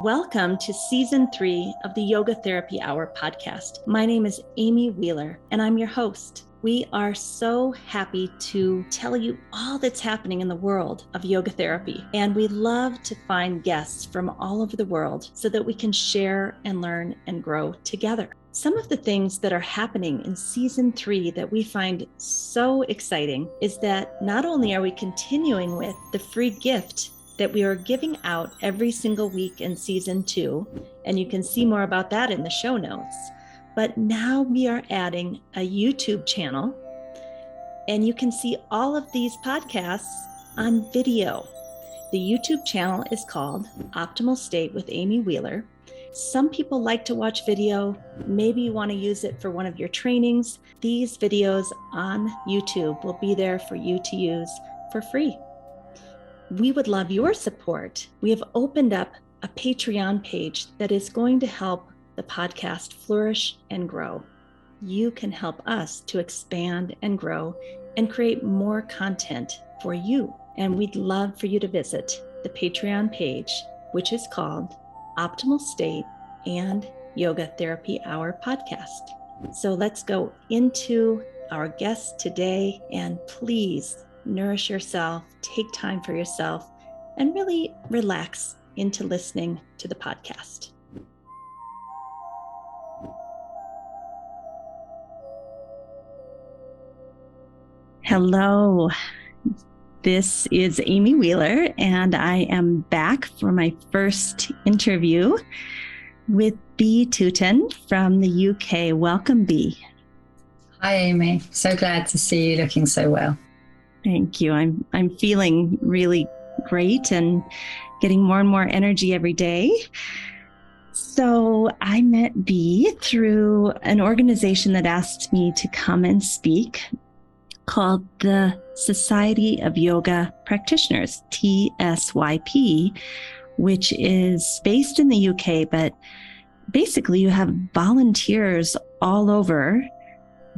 Welcome to Season 3 of the Yoga Therapy Hour podcast. My name is Amy Wheeler, and I'm your host. We are so happy to tell you all that's happening in the world of yoga therapy, and we love to find guests from all over the world so that we can share and learn and grow together. Some of the things that are happening in Season 3 that we find so exciting is that not only are we continuing with the free gift that we are giving out every single week in Season 2, and you can see more about that in the show notes. But now we are adding a YouTube channel, and you can see all of these podcasts on video. The YouTube channel is called Optimal State with Amy Wheeler. Some people like to watch video. Maybe you want to use it for one of your trainings. These videos on YouTube will be there for you to use for free. We would love your support. We have opened up a Patreon page that is going to help the podcast flourish and grow. You can help us to expand and grow and create more content for you. And we'd love for you to visit the Patreon page, which is called Optimal State and Yoga Therapy Hour podcast. So let's go into our guest today, and please nourish yourself, take time for yourself, and really relax into listening to the podcast. Hello, this is Amy Wheeler, and I am back for my first interview with Bea Teuten from the UK. Welcome, Bea. Hi, Amy. So glad to see you looking so well. Thank you. I'm feeling really great and getting more and more energy every day. So I met Bea through an organization that asked me to come and speak called the Society of Yoga Practitioners, TYSP, which is based in the UK, but basically you have volunteers all over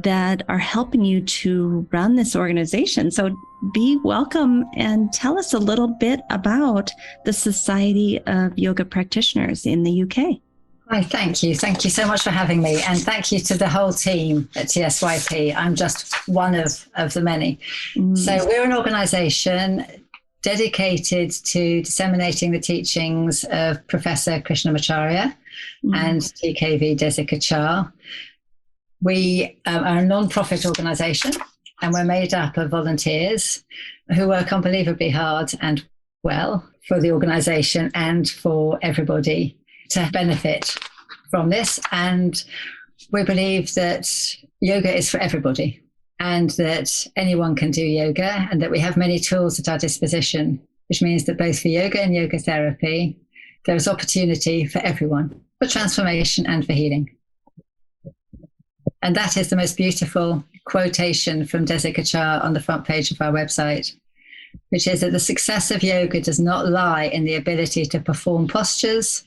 that are helping you to run this organization. So Bea, welcome, and tell us a little bit about the Society of Yoga Practitioners in the UK. Hi, thank you. Thank you so much for having me. And thank you to the whole team at TYSP. I'm just one of the many. So we're an organization dedicated to disseminating the teachings of Professor Krishnamacharya and TKV Desikachar. We are a non-profit organization, and we're made up of volunteers who work unbelievably hard and well for the organization and for everybody to benefit from this. And we believe that yoga is for everybody and that anyone can do yoga, and that we have many tools at our disposition, which means that both for yoga and yoga therapy, there is opportunity for everyone, for transformation and for healing. And that is the most beautiful quotation from Desikachar on the front page of our website, which is that the success of yoga does not lie in the ability to perform postures,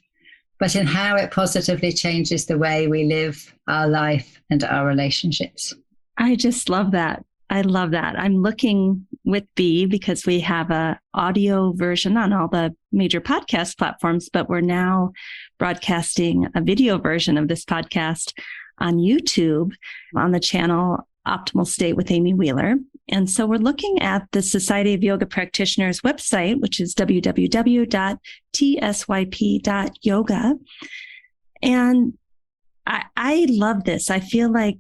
but in how it positively changes the way we live our life and our relationships. I just love that. I love that. I'm looking with Bea because we have an audio version on all the major podcast platforms, but we're now broadcasting a video version of this podcast on YouTube on the channel Optimal State with Amy Wheeler. And so we're looking at the Society of Yoga Practitioners website, which is www.tysyp.yoga. And I love this. I feel like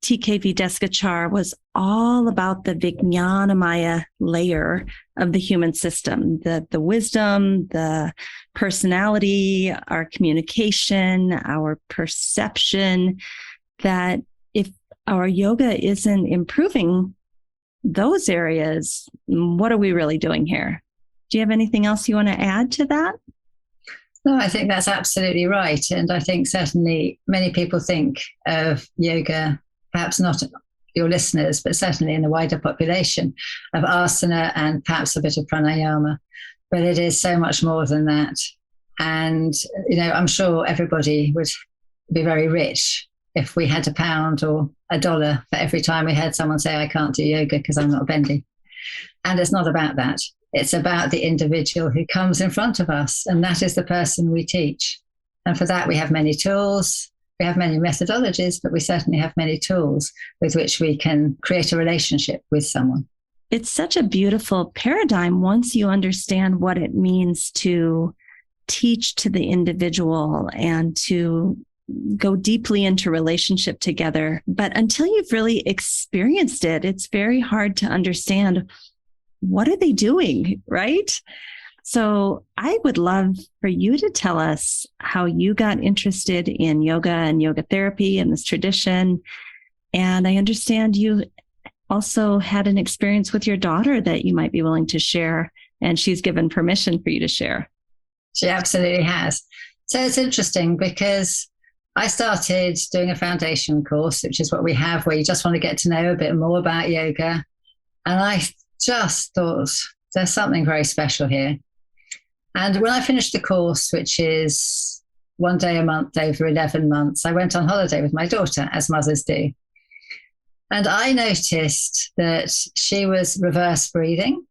TKV Desikachar was all about the Vijnanamaya layer of the human system, the wisdom, the personality, our communication, our perception, that if our yoga isn't improving those areas, what are we really doing here? Do you have anything else you want to add to that? No, I think that's absolutely right. And I think certainly many people think of yoga, perhaps not your listeners, but certainly in the wider population, of asana and perhaps a bit of pranayama. But it is so much more than that. And, I'm sure everybody would be very rich if we had £1 or $1 for every time we heard someone say, I can't do yoga because I'm not bendy. And it's not about that. It's about the individual who comes in front of us, and that is the person we teach. And for that, we have many tools, we have many methodologies, but we certainly have many tools with which we can create a relationship with someone. It's such a beautiful paradigm once you understand what it means to teach to the individual and to go deeply into relationship together. But until you've really experienced it, it's very hard to understand, what are they doing, right? So I would love for you to tell us how you got interested in yoga and yoga therapy and this tradition. And I understand you also had an experience with your daughter that you might be willing to share, and she's given permission for you to share. She absolutely has. So it's interesting because I started doing a foundation course, which is what we have, where you just want to get to know a bit more about yoga. And I just thought there's something very special here. And when I finished the course, which is 1 day a month over 11 months, I went on holiday with my daughter, as mothers do. And I noticed that she was reverse breathing.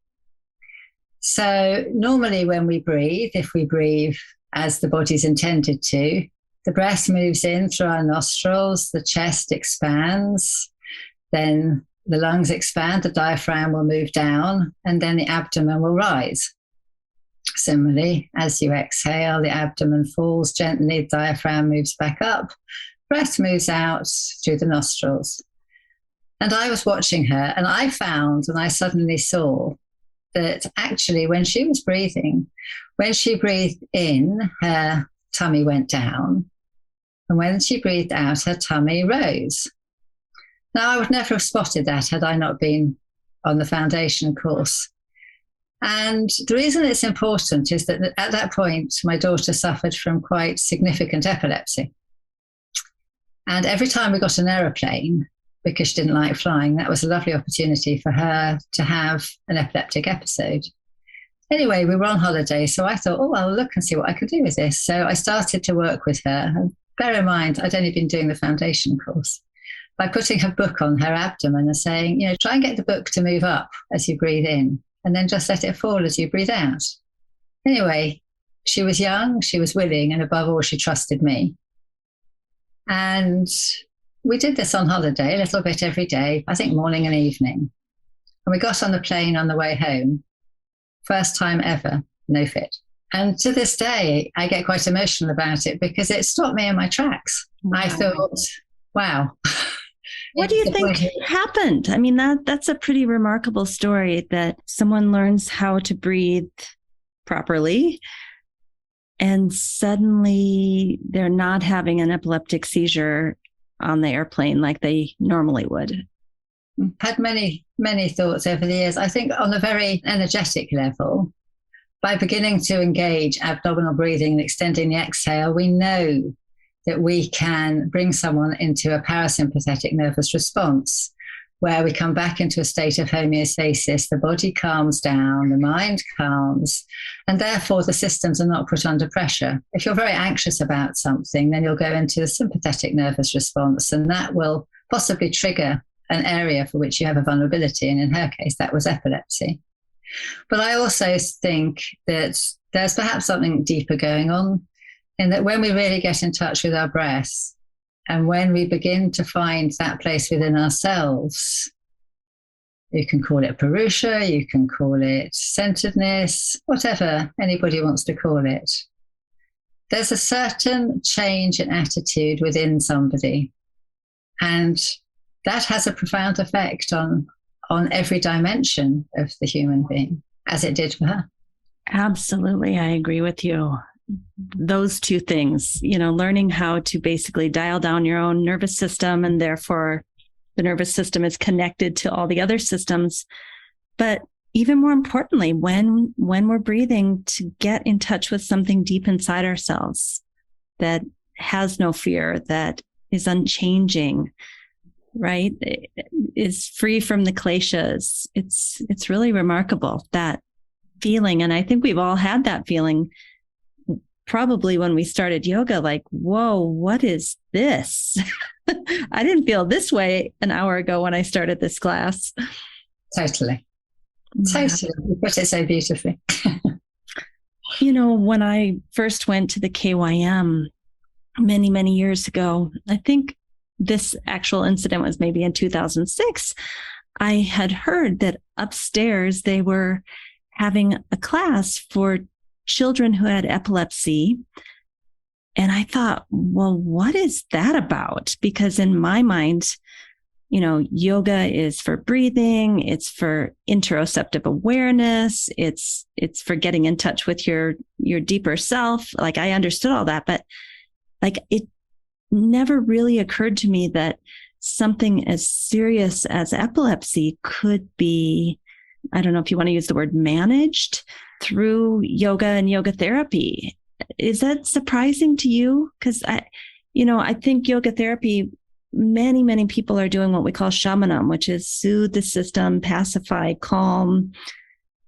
So normally when we breathe, if we breathe as the body's intended to, the breath moves in through our nostrils, the chest expands, then the lungs expand, the diaphragm will move down, and then the abdomen will rise. Similarly, as you exhale, the abdomen falls gently, the diaphragm moves back up, breath moves out through the nostrils. And I was watching her, and I found, and I suddenly saw that actually when she was breathing, when she breathed in, her tummy went down. And when she breathed out, her tummy rose. Now, I would never have spotted that had I not been on the foundation course. And the reason it's important is that at that point, my daughter suffered from quite significant epilepsy. And every time we got an aeroplane, because she didn't like flying, that was a lovely opportunity for her to have an epileptic episode. Anyway, we were on holiday, so I thought, oh, I'll look and see what I could do with this. So I started to work with her. And bear in mind, I'd only been doing the foundation course, by putting her book on her abdomen and saying, try and get the book to move up as you breathe in, and then just let it fall as you breathe out. Anyway, she was young, she was willing, and above all, she trusted me. And we did this on holiday, a little bit every day, I think morning and evening. And we got on the plane on the way home. First time ever, no fit. And to this day, I get quite emotional about it because it stopped me in my tracks. Wow. I thought, wow. What do you think happened? I mean, that's a pretty remarkable story that someone learns how to breathe properly and suddenly they're not having an epileptic seizure on the airplane like they normally would. Had many, many thoughts over the years. I think on a very energetic level, by beginning to engage abdominal breathing and extending the exhale, we know that we can bring someone into a parasympathetic nervous response where we come back into a state of homeostasis, the body calms down, the mind calms, and therefore the systems are not put under pressure. If you're very anxious about something, then you'll go into the sympathetic nervous response, and that will possibly trigger an area for which you have a vulnerability, and in her case, that was epilepsy. But I also think that there's perhaps something deeper going on, in that when we really get in touch with our breath, and when we begin to find that place within ourselves, you can call it Purusha, you can call it centeredness, whatever anybody wants to call it. There's a certain change in attitude within somebody. And that has a profound effect on every dimension of the human being, as it did for her. Absolutely. I agree with you. Those two things, learning how to basically dial down your own nervous system, and therefore the nervous system is connected to all the other systems. But even more importantly, when we're breathing, to get in touch with something deep inside ourselves that has no fear, that is unchanging, right? Is free from the kleshas. It's really remarkable, that feeling. And I think we've all had that feeling probably when we started yoga, like, whoa, what is this? I didn't feel this way an hour ago when I started this class. Totally. Totally. You put it so beautifully. When I first went to the KYM many, many years ago, I think this actual incident was maybe in 2006. I had heard that upstairs they were having a class for children who had epilepsy. And I thought, well, what is that about? Because in my mind, yoga is for breathing. It's for interoceptive awareness. It's for getting in touch with your deeper self. Like, I understood all that, but it never really occurred to me that something as serious as epilepsy could be, I don't know if you want to use the word managed through yoga and yoga therapy. Is that surprising to you? Because I think yoga therapy, many, many people are doing what we call shamanam, which is soothe the system, pacify, calm.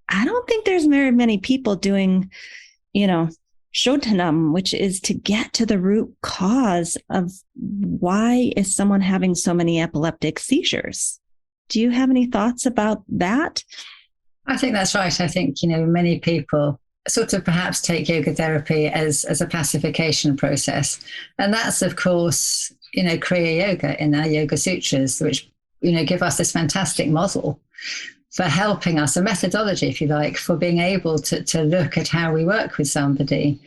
I don't think there's very many people doing, shotanam, which is to get to the root cause of why is someone having so many epileptic seizures. Do you have any thoughts about that? I think that's right. I think, many people sort of perhaps take yoga therapy as a pacification process. And that's, of course, Kriya Yoga in our Yoga Sutras, which, give us this fantastic model for helping us, a methodology, if you like, for being able to look at how we work with somebody.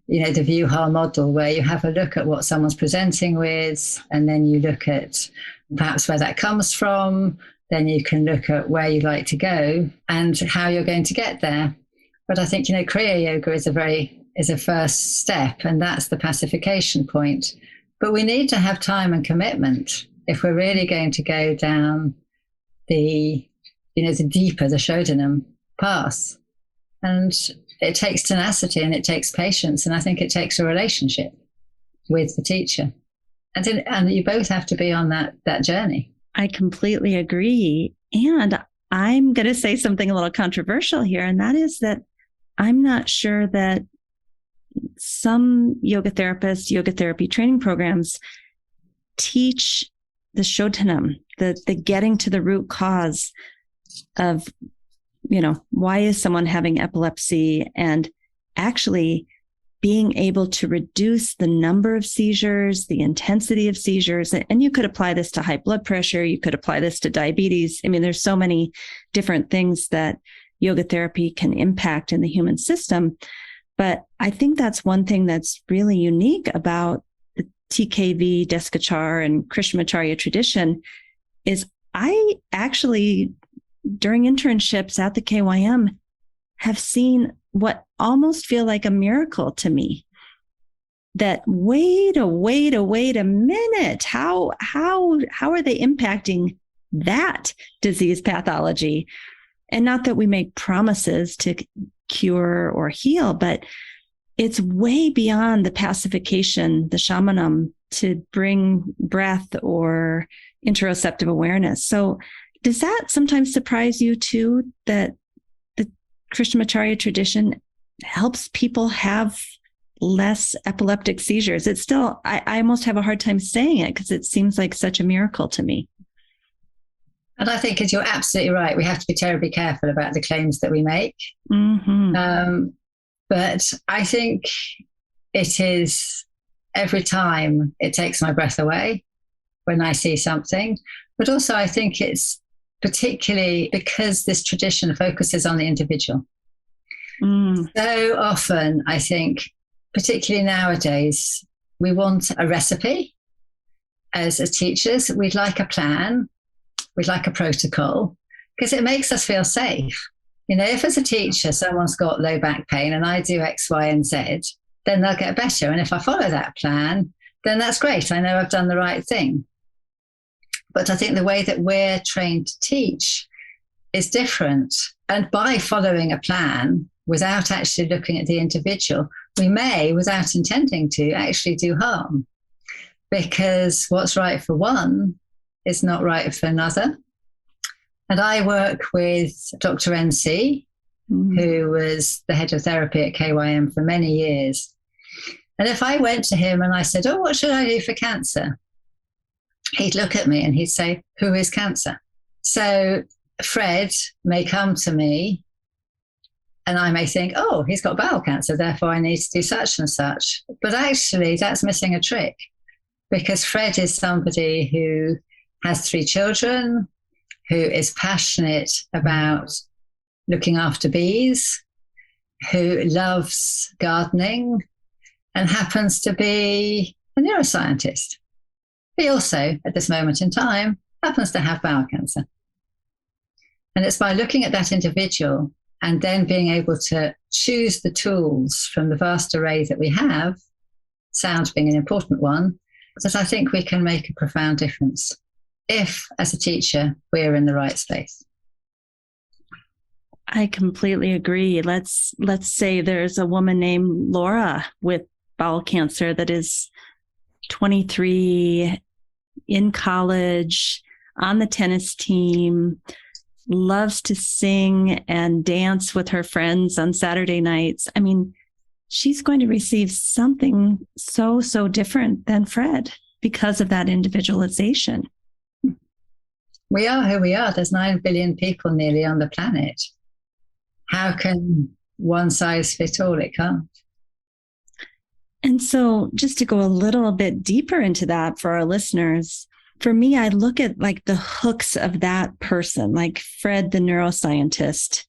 The Viewha model, where you have a look at what someone's presenting with, and then you look at perhaps where that comes from. Then you can look at where you'd like to go and how you're going to get there. But I think, Kriya Yoga is a first step, and that's the pacification point. But we need to have time and commitment if we're really going to go down the deeper, the Shodanam path. And it takes tenacity and it takes patience. And I think it takes a relationship with the teacher. And you both have to be on that journey. I completely agree. And I'm going to say something a little controversial here, and that is that I'm not sure that some yoga therapists, yoga therapy training programs teach the Shotanam, the getting to the root cause of, why is someone having epilepsy, and actually being able to reduce the number of seizures, the intensity of seizures. And you could apply this to high blood pressure. You could apply this to diabetes. I mean, there's so many different things that yoga therapy can impact in the human system. But I think that's one thing that's really unique about the TKV Desikachar and Krishnamacharya tradition is I actually, during internships at the KYM, have seen what almost feel like a miracle to me. That wait a minute, how are they impacting that disease pathology? And not that we make promises to cure or heal, but it's way beyond the pacification, the shamanam, to bring breath or interoceptive awareness. So does that sometimes surprise you too, that the Krishnamacharya tradition helps people have less epileptic seizures? It's still, I almost have a hard time saying it because it seems like such a miracle to me. And I think, as you're absolutely right, we have to be terribly careful about the claims that we make. Mm-hmm. But I think it is, every time it takes my breath away when I see something. But also I think it's particularly because this tradition focuses on the individual. So often, I think, particularly nowadays, we want a recipe. As teachers, we'd like a plan. We'd like a protocol, because it makes us feel safe. If as a teacher, someone's got low back pain and I do X, Y, and Z, then they'll get better. And if I follow that plan, then that's great. I know I've done the right thing. But I think the way that we're trained to teach is different. And by following a plan without actually looking at the individual, we may, without intending to, actually do harm. Because what's right for one is not right for another. And I work with Dr. NC, who was the head of therapy at KYM for many years. And if I went to him and I said, oh, what should I do for cancer? He'd look at me and he'd say, who is cancer? So Fred may come to me and I may think, oh, he's got bowel cancer, therefore I need to do such and such. But actually, that's missing a trick, because Fred is somebody who has 3 children, who is passionate about looking after bees, who loves gardening, and happens to be a neuroscientist. He also, at this moment in time, happens to have bowel cancer. And it's by looking at that individual and then being able to choose the tools from the vast array that we have, sound being an important one, that I think we can make a profound difference if, as a teacher, we're in the right space. I completely agree. Let's say there's a woman named Laura with bowel cancer that is 23, in college, on the tennis team, loves to sing and dance with her friends on Saturday nights. I mean, she's going to receive something so different than Fred because of that individualization. We are who we are. There's 9 billion people nearly on the planet. How can one size fit all? It can't. And so just to go a little bit deeper into that for our listeners, for me, I look at like the hooks of that person, like Fred, the neuroscientist.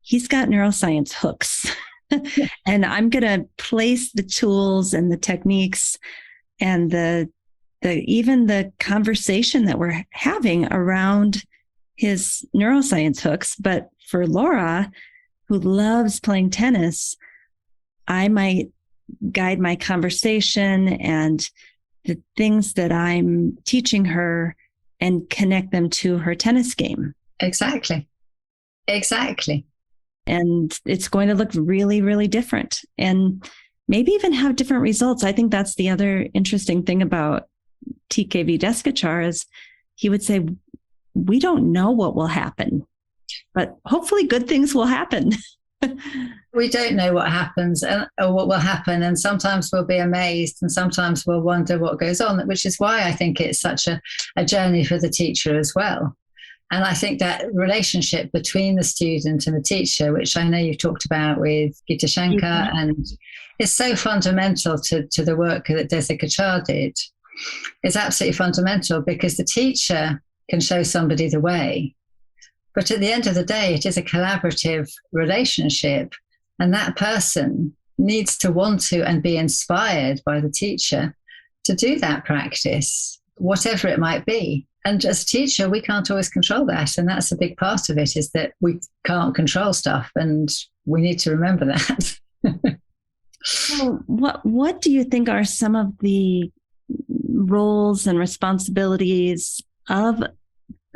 He's got neuroscience hooks. And I'm going to place the tools and the techniques and the even the conversation that we're having around his neuroscience hooks. But for Laura, who loves playing tennis, I might guide my conversation and the things that I'm teaching her and connect them to her tennis game. Exactly. And it's going to look really, really different and maybe even have different results. I think that's the other interesting thing about TKV Desikachar is he would say, we don't know what will happen, but hopefully good things will happen. We don't know what happens or what will happen. And sometimes we'll be amazed and sometimes we'll wonder what goes on, which is why I think it's such a journey for the teacher as well. And I think that relationship between the student and the teacher, which I know you've talked about with Gita Shankar, and is so fundamental to the work that Desikachar did, is absolutely fundamental because the teacher can show somebody the way. But at the end of the day, it is a collaborative relationship. And that person needs to want to and be inspired by the teacher to do that practice, whatever it might be. And as a teacher, we can't always control that. And that's a big part of it, is that we can't control stuff. And we need to remember that. So what do you think are some of the roles and responsibilities of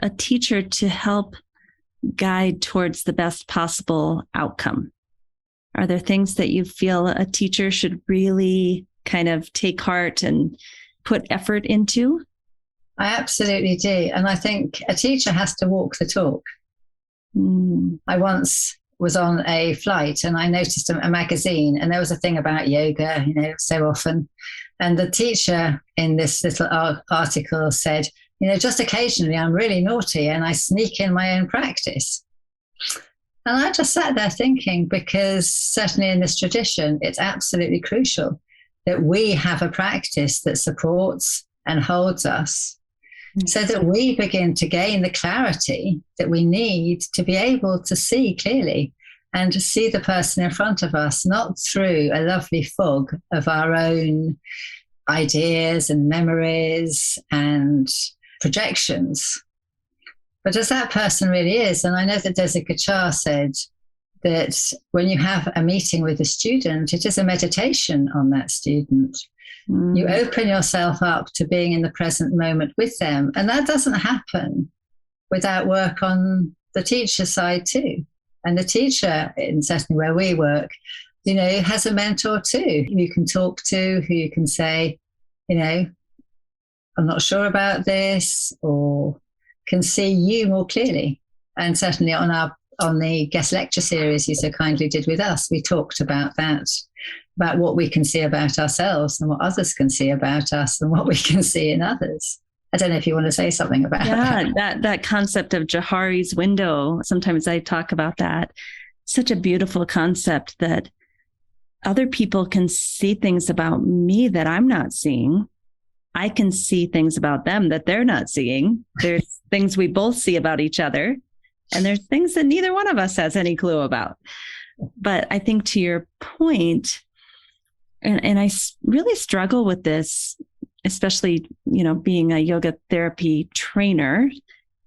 a teacher to help guide towards the best possible outcome? Are there things that you feel a teacher should really kind of take heart and put effort into? I absolutely do. And I think a teacher has to walk the talk. I once was on a flight and I noticed a magazine and there was a thing about yoga, so often. And the teacher in this little article said, just occasionally I'm really naughty and I sneak in my own practice. And I just sat there thinking, because certainly in this tradition, it's absolutely crucial that we have a practice that supports and holds us so that we begin to gain the clarity that we need to be able to see clearly and to see the person in front of us, not through a lovely fog of our own ideas and memories and projections, but as that person really is. And I know that Desikachar said that when you have a meeting with a student, it is a meditation on that student. You open yourself up to being in the present moment with them. And that doesn't happen without work on the teacher side too. And the teacher, and certainly where we work, has a mentor too, who you can talk to, who you can say, I'm not sure about this, or can see you more clearly. And certainly on the guest lecture series you so kindly did with us, we talked about that, about what we can see about ourselves and what others can see about us and what we can see in others. I don't know if you want to say something about that. Yeah, that concept of Johari's window. Sometimes I talk about that. Such a beautiful concept that other people can see things about me that I'm not seeing. I can see things about them that they're not seeing. There's things we both see about each other, and there's things that neither one of us has any clue about. But I think to your point, and I really struggle with this, especially, being a yoga therapy trainer,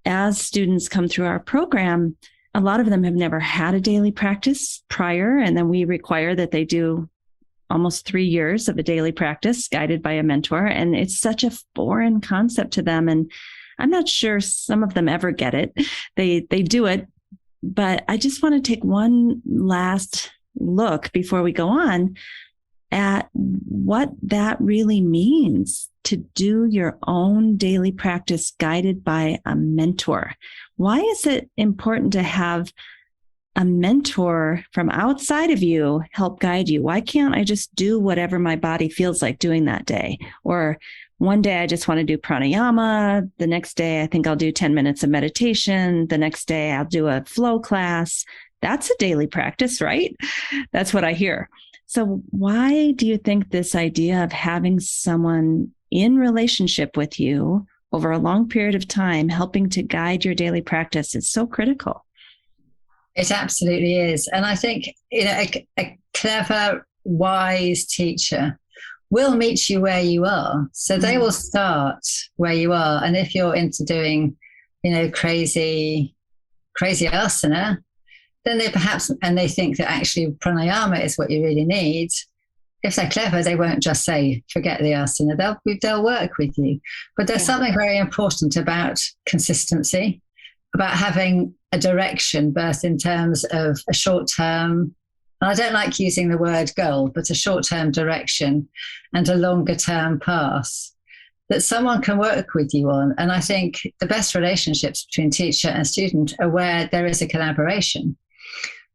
as students come through our program, a lot of them have never had a daily practice prior. And then we require that they do almost 3 years of a daily practice guided by a mentor. And it's such a foreign concept to them. And I'm not sure some of them ever get it. They do it. But I just want to take one last look before we go on at what that really means to do your own daily practice guided by a mentor. Why is it important to have a mentor from outside of you help guide you? Why can't I just do whatever my body feels like doing that day? Or one day I just want to do pranayama. The next day I think I'll do 10 minutes of meditation. The next day I'll do a flow class. That's a daily practice, right? That's what I hear. So why do you think this idea of having someone in relationship with you over a long period of time, helping to guide your daily practice, is so critical? It absolutely is. And I think, a clever, wise teacher will meet you where you are. So they will start where you are. And if you're into doing, crazy asana, then they think that actually pranayama is what you really need. If they're clever, they won't just say, forget the asana. They'll work with you. But there's something very important about consistency, about having a direction, both in terms of a short-term, and I don't like using the word goal, but a short-term direction and a longer-term path that someone can work with you on. And I think the best relationships between teacher and student are where there is a collaboration,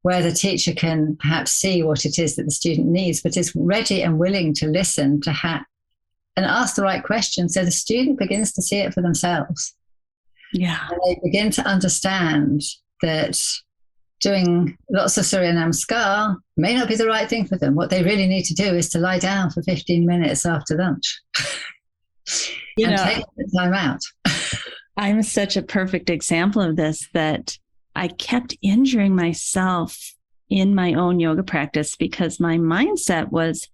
where the teacher can perhaps see what it is that the student needs, but is ready and willing to listen and ask the right questions, so the student begins to see it for themselves. Yeah. And they begin to understand that doing lots of Surya Namaskar may not be the right thing for them. What they really need to do is to lie down for 15 minutes after lunch and take the time out. I'm such a perfect example of this, that I kept injuring myself in my own yoga practice because my mindset was,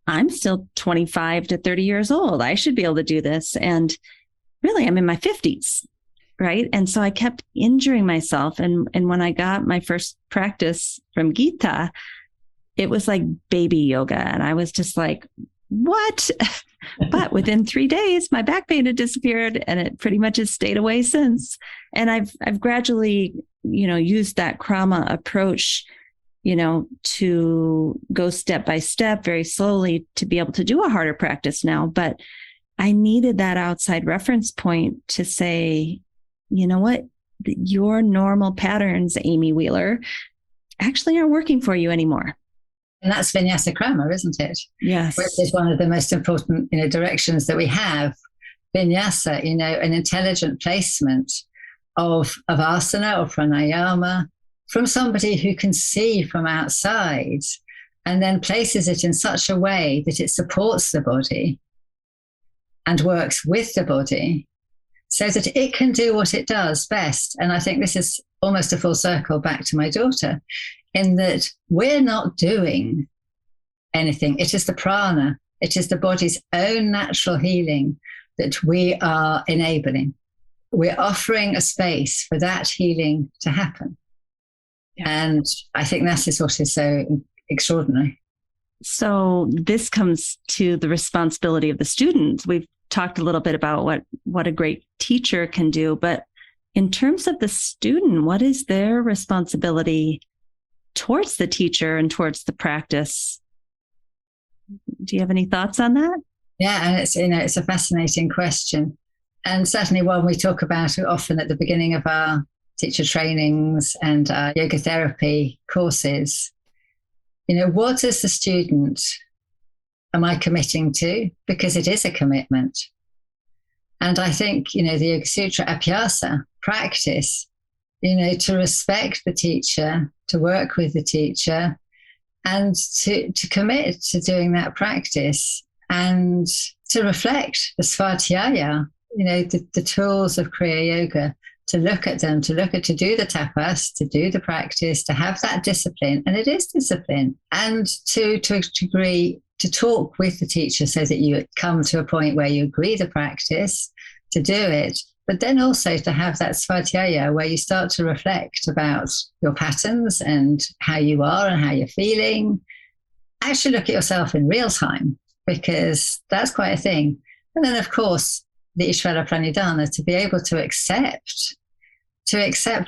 I'm still 25 to 30 years old. I should be able to do this. And really, I'm in my 50s, right? And so I kept injuring myself. And when I got my first practice from Gita, it was like baby yoga. And I was just like, what? But within 3 days, my back pain had disappeared, and it pretty much has stayed away since. And I've gradually, used that Krama approach, to go step by step, very slowly, to be able to do a harder practice now. But I needed that outside reference point to say, you know what, your normal patterns, Amy Wheeler, actually aren't working for you anymore. And that's vinyasa krama, isn't it? Yes. Which is one of the most important, directions that we have. Vinyasa, an intelligent placement of asana or pranayama from somebody who can see from outside, and then places it in such a way that it supports the body and works with the body so that it can do what it does best. And I think this is almost a full circle back to my daughter, in that we're not doing anything. It is the prana, it is the body's own natural healing that we are enabling. We're offering a space for that healing to happen. Yeah. And I think that is what is so extraordinary. So this comes to the responsibility of the student. We've talked a little bit about what a great teacher can do, but in terms of the student, what is their responsibility towards the teacher and towards the practice? Do you have any thoughts on that? Yeah, and it's a fascinating question, and certainly one we talk about often at the beginning of our teacher trainings and our yoga therapy courses. What as the student am I committing to? Because it is a commitment. And I think, the Yoga Sutra Abhyasa practice, to respect the teacher, to work with the teacher, and to commit to doing that practice, and to reflect the Svadhyaya, the tools of Kriya Yoga, to look at them, to do the tapas, to do the practice, to have that discipline. And it is discipline. And to a degree, to talk with the teacher so that you come to a point where you agree the practice, to do it, but then also to have that Svadhyaya where you start to reflect about your patterns and how you are and how you're feeling. Actually look at yourself in real time, because that's quite a thing. And then, of course, the Ishvara Pranidhana, to be able to accept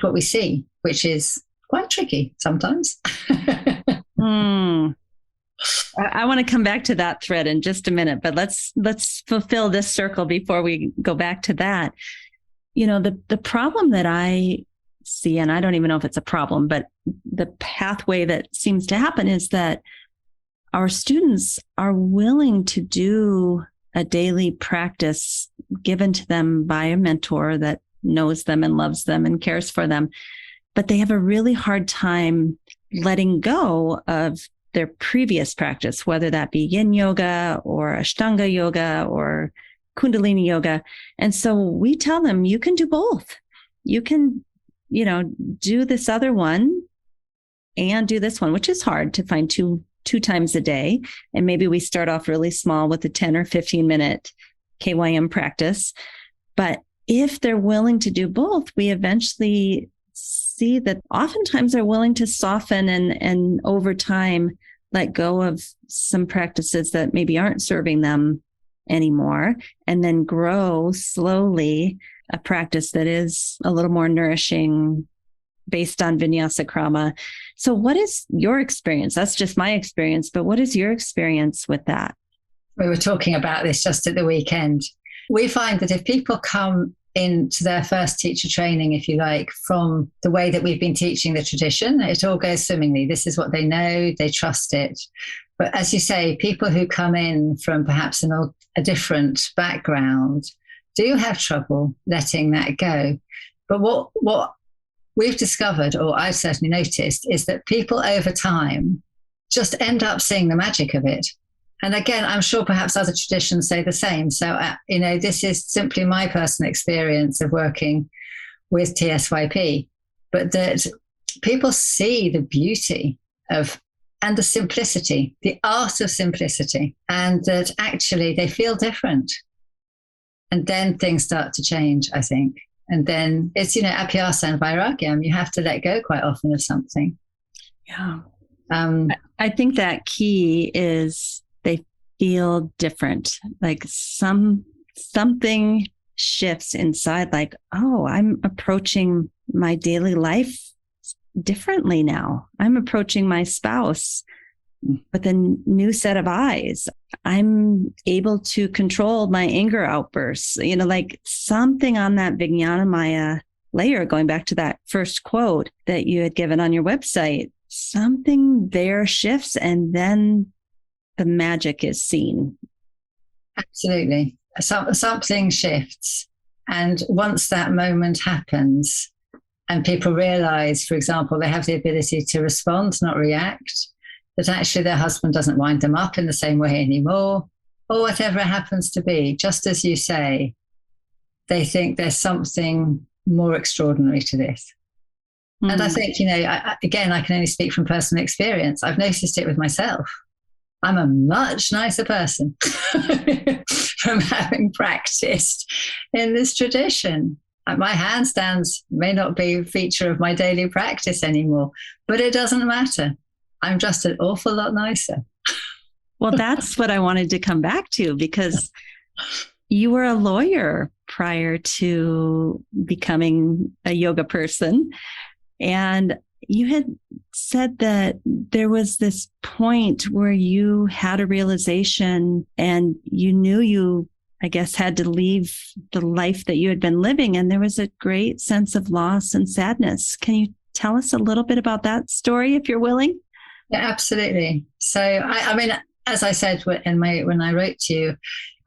what we see, which is quite tricky sometimes. I want to come back to that thread in just a minute, but let's fulfill this circle before we go back to that. The problem that I see, and I don't even know if it's a problem, but the pathway that seems to happen is that our students are willing to do a daily practice given to them by a mentor that knows them and loves them and cares for them, but they have a really hard time letting go of their previous practice, whether that be yin yoga or Ashtanga yoga or Kundalini yoga. And so we tell them, you can do both. You can, do this other one and do this one, which is hard to find two times a day. And maybe we start off really small with a 10 or 15 minute KYM practice. But if they're willing to do both, we eventually see that oftentimes they're willing to soften and over time let go of some practices that maybe aren't serving them anymore, and then grow slowly a practice that is a little more nourishing based on vinyasa krama. So what is your experience? That's just my experience, but what is your experience with that? We were talking about this just at the weekend. We find that if people come into their first teacher training, if you like, from the way that we've been teaching the tradition, it all goes swimmingly. This is what they know, they trust it. But as you say, people who come in from perhaps a different background do have trouble letting that go. But what we've discovered, or I've certainly noticed, is that people over time just end up seeing the magic of it. And again, I'm sure perhaps other traditions say the same. So, this is simply my personal experience of working with TSYP, but that people see the beauty of and the simplicity, the art of simplicity, and that actually they feel different. And then things start to change, I think. And then it's, Abhyasa and Vairagyam, you have to let go quite often of something. Yeah. I think that key is they feel different, like something shifts inside, like, oh, I'm approaching my daily life differently now. I'm approaching my spouse with a new set of eyes. I'm able to control my anger outbursts, like something on that Vijnanamaya layer, going back to that first quote that you had given on your website, something there shifts and then the magic is seen. Absolutely. Something shifts. And once that moment happens and people realize, for example, they have the ability to respond, not react, that actually their husband doesn't wind them up in the same way anymore, or whatever it happens to be, just as you say, they think there's something more extraordinary to this. Mm. And I think, I can only speak from personal experience. I've noticed it with myself. I'm a much nicer person from having practiced in this tradition. My handstands may not be a feature of my daily practice anymore, but it doesn't matter. I'm just an awful lot nicer. Well, that's what I wanted to come back to, because you were a lawyer prior to becoming a yoga person. And you had said that there was this point where you had a realization and you knew you, I guess, had to leave the life that you had been living. And there was a great sense of loss and sadness. Can you tell us a little bit about that story, if you're willing? Yeah, absolutely. So, I mean, as I said when I wrote to you,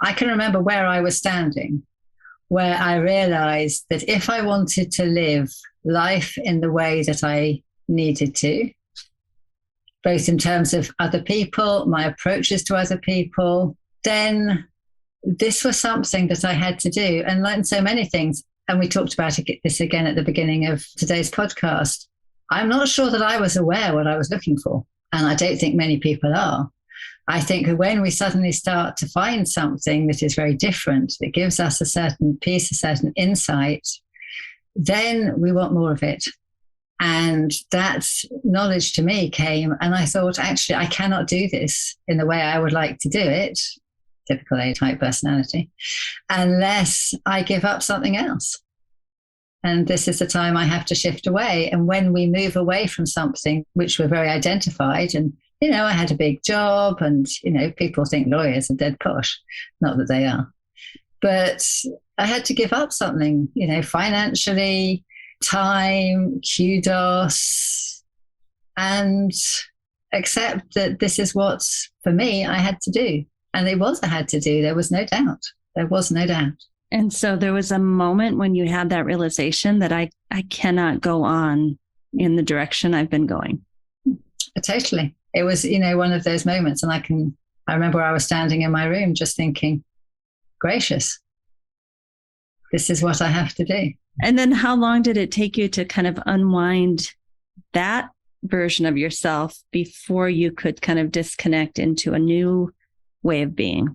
I can remember where I was standing where I realized that if I wanted to live life in the way that I needed to, both in terms of other people, my approaches to other people, then this was something that I had to do. And like so many things, and we talked about this again at the beginning of today's podcast, I'm not sure that I was aware what I was looking for. And I don't think many people are. I think when we suddenly start to find something that is very different, that gives us a certain peace, a certain insight, then we want more of it. And that knowledge to me came, and I thought, actually, I cannot do this in the way I would like to do it, typical A-type personality, unless I give up something else. And this is the time I have to shift away. And when we move away from something which we're very identified, and, you know, I had a big job and, you know, people think lawyers are dead posh. Not that they are. But I had to give up something, you know, financially, time, kudos, and accept that this is what, for me, I had to do. And it was I had to do. There was no doubt. There was no doubt. And so there was a moment when you had that realization that I cannot go on in the direction I've been going. Totally. It was, you know, one of those moments. And I remember I was standing in my room just thinking, gracious, this is what I have to do. And then how long did it take you to kind of unwind that version of yourself before you could kind of disconnect into a new way of being?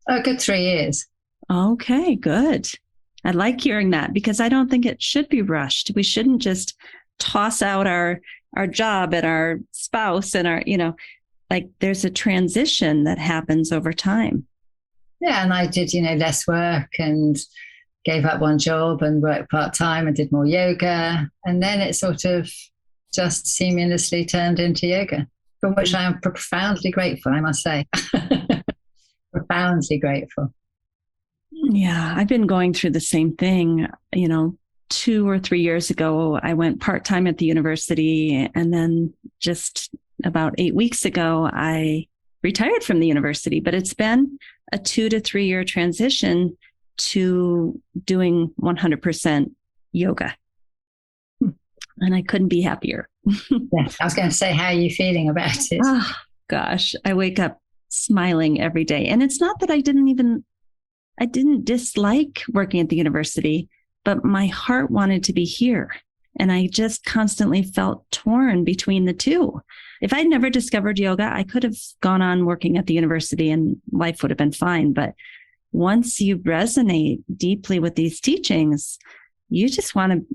A good 3 years. Okay, good. I like hearing that, because I don't think it should be rushed. We shouldn't just toss out our job and our spouse and our, you know, like there's a transition that happens over time. Yeah. And I did, you know, less work and gave up one job and worked part-time and did more yoga. And then it sort of just seamlessly turned into yoga, from which I am profoundly grateful, I must say. Profoundly grateful. Yeah, I've been going through the same thing. You know, 2 or 3 years ago, I went part-time at the university. And then just about 8 weeks ago, I retired from the university. But it's been a 2 to 3 year transition to doing 100% yoga. And I couldn't be happier. Yeah, I was going to say, how are you feeling about it? Oh, gosh, I wake up smiling every day. And it's not that I didn't dislike working at the university, but my heart wanted to be here. And I just constantly felt torn between the two. If I'd never discovered yoga, I could have gone on working at the university and life would have been fine. But once you resonate deeply with these teachings, you just want to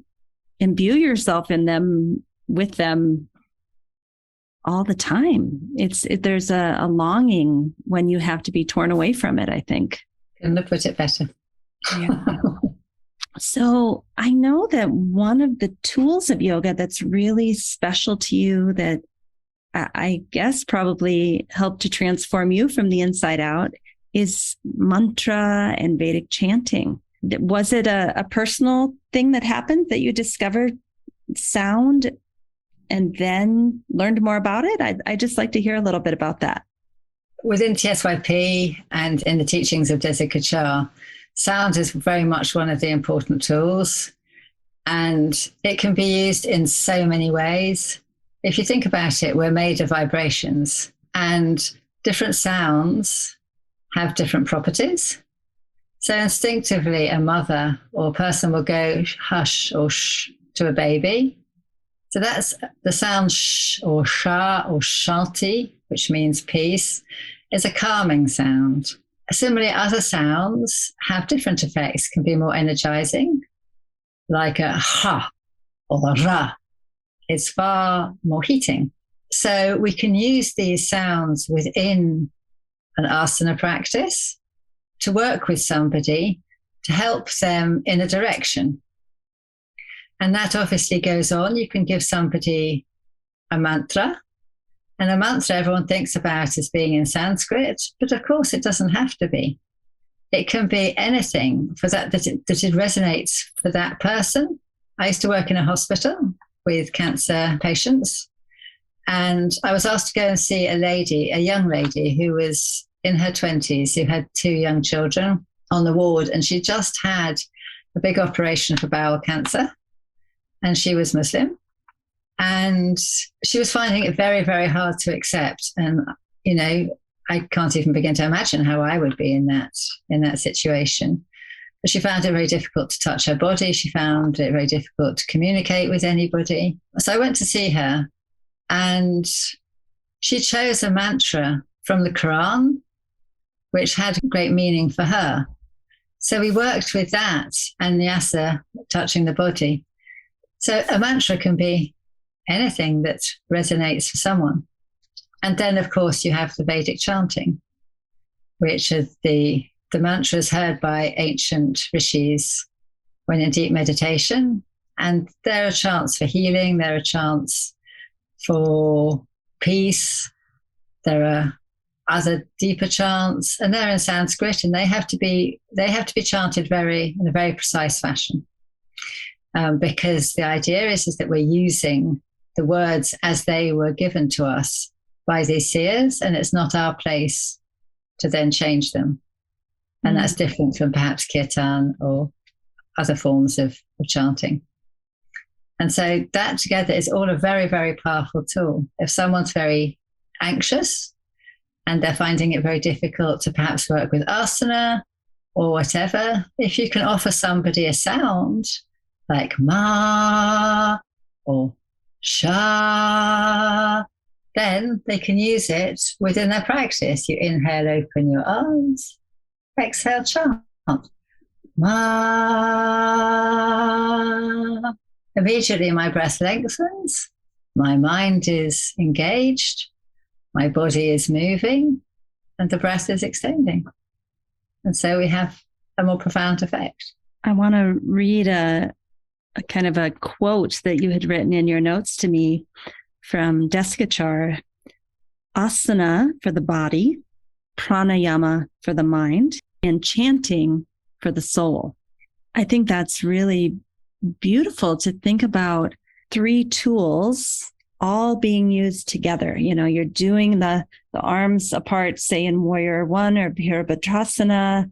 imbue yourself in them, with them all the time. There's a longing when you have to be torn away from it, I think. Couldn't have put it better. Yeah. So I know that one of the tools of yoga that's really special to you, that I guess probably helped to transform you from the inside out, is mantra and Vedic chanting. Was it a personal thing that happened, that you discovered sound and then learned more about it? I'd just like to hear a little bit about that. Within TSYP and in the teachings of Desikachar, sound is very much one of the important tools, and it can be used in so many ways. If you think about it, we're made of vibrations, and different sounds have different properties. So instinctively, a mother or a person will go hush or shh to a baby. So that's the sound sh or sha or shanti, which means peace, is a calming sound. Similarly, other sounds have different effects, can be more energizing, like a ha or a ra. It's far more heating. So we can use these sounds within an asana practice to work with somebody to help them in a direction. And that obviously goes on. You can give somebody a mantra, and a mantra everyone thinks about as being in Sanskrit, but of course it doesn't have to be. It can be anything for that it resonates for that person. I used to work in a hospital with cancer patients, and I was asked to go and see a young lady who was in her 20s, who had 2 young children. on the ward, and she just had a big operation for bowel cancer, and she was Muslim, and she was finding it very, very hard to accept. And, you know, I can't even begin to imagine how I would be in that situation. But she found it very difficult to touch her body. She found it very difficult to communicate with anybody. So I went to see her, and she chose a mantra from the Quran, which had great meaning for her. So we worked with that and nyasa, touching the body. So a mantra can be anything that resonates for someone. And then, of course, you have the Vedic chanting, which is the mantras heard by ancient rishis when in deep meditation. And there are chants for healing, there are chants for peace, there are other deeper chants, and they're in Sanskrit, and they have to be chanted in a very precise fashion, because the idea is that we're using the words as they were given to us by these seers, and it's not our place to then change them. And that's different from perhaps kirtan or other forms of chanting. And so that together is all a very, very powerful tool. If someone's very anxious and they're finding it very difficult to perhaps work with asana or whatever, if you can offer somebody a sound like ma or sha, then they can use it within their practice. You inhale, open your arms, exhale, chant ma. Immediately my breath lengthens, my mind is engaged, my body is moving, and the breath is extending. And so we have a more profound effect. I want to read a kind of a quote that you had written in your notes to me from Desikachar. Asana for the body, pranayama for the mind, and chanting for the soul. I think that's really beautiful to think about 3 tools all being used together. You know, you're doing the arms apart, say in Warrior 1 or Virabhadrasana.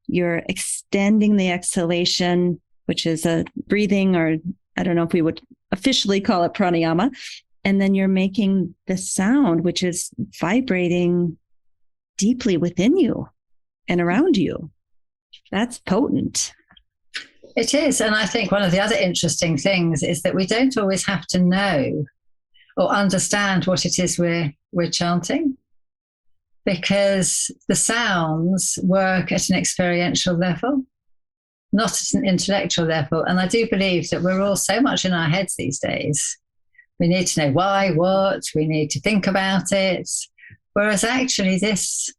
You're extending the exhalation, which is a breathing, or I don't know if we would officially call it pranayama. And then you're making the sound, which is vibrating deeply within you and around you. That's potent. It is. And I think one of the other interesting things is that we don't always have to know or understand what it is we're chanting, because the sounds work at an experiential level, not at an intellectual level. And I do believe that we're all so much in our heads these days. We need to know why, what, we need to think about it. Whereas actually this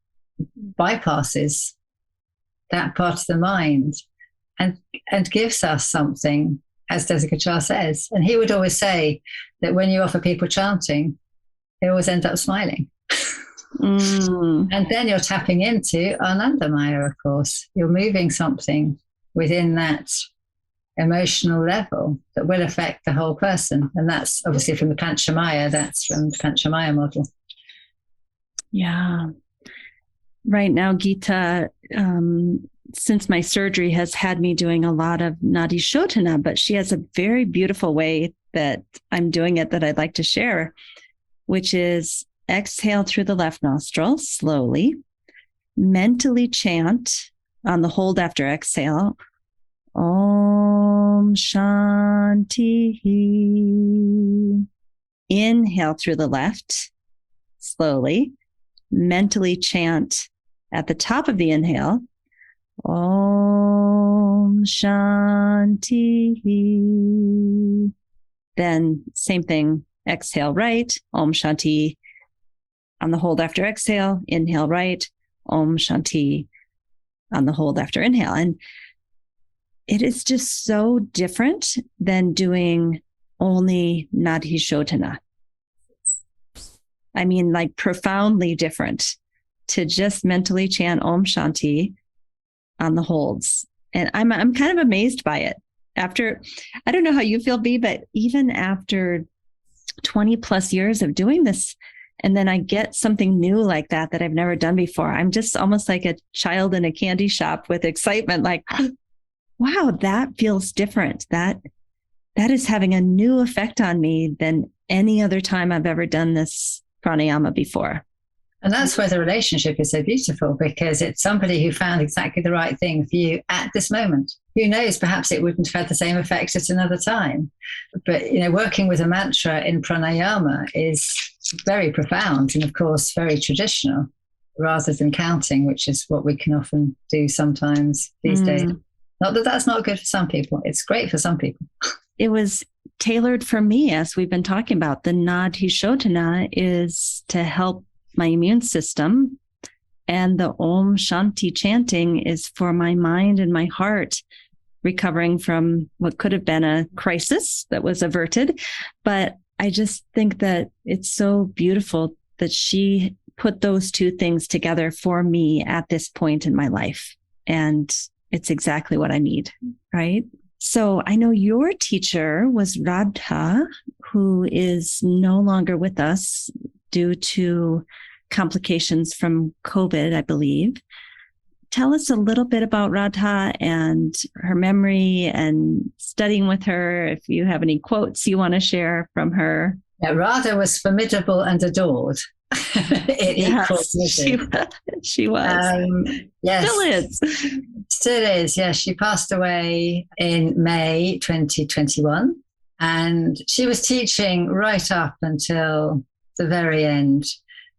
bypasses that part of the mind and gives us something, as Desikachar says. And he would always say that when you offer people chanting, they always end up smiling. And then you're tapping into Anandamaya, of course. You're moving something within that emotional level that will affect the whole person. And that's obviously from the Panchamaya, that's from the Panchamaya model. Yeah. Right now, Gita, since my surgery has had me doing a lot of Nadi Shodhana, but she has a very beautiful way that I'm doing it that I'd like to share, which is exhale through the left nostril slowly, mentally chant on the hold after exhale, Om Shanti. Inhale through the left slowly, mentally chant at the top of the inhale, Om Shanti. Then same thing, exhale right, Om Shanti. On the hold after exhale, inhale right, Om Shanti. On the hold after inhale. And it is just so different than doing only Nadi Shodhana. I mean, like profoundly different to just mentally chant Om Shanti on the holds. And I'm kind of amazed by it. After, I don't know how you feel, Bea, but even after 20 plus years of doing this And then I get something new like that I've never done before. I'm just almost like a child in a candy shop with excitement, like, wow, that feels different. That is having a new effect on me than any other time I've ever done this pranayama before. And that's where the relationship is so beautiful, because it's somebody who found exactly the right thing for you at this moment. Who knows, perhaps it wouldn't have had the same effect at another time. But, working with a mantra in pranayama is very profound and, of course, very traditional, rather than counting, which is what we can often do sometimes these days. Not that that's not good for some people. It's great for some people. It was tailored for me, as we've been talking about. The Nadi Shodhana is to help my immune system, and the Om Shanti chanting is for my mind and my heart, recovering from what could have been a crisis that was averted. But I just think that it's so beautiful that she put those two things together for me at this point in my life. And it's exactly what I need, right? So I know your teacher was Radha, who is no longer with us due to complications from COVID, I believe. Tell us a little bit about Radha and her memory and studying with her, if you have any quotes you want to share from her. Yeah, Radha was formidable and adored. She was. Yes. Still is. Yes. She passed away in May 2021. And she was teaching right up until the very end.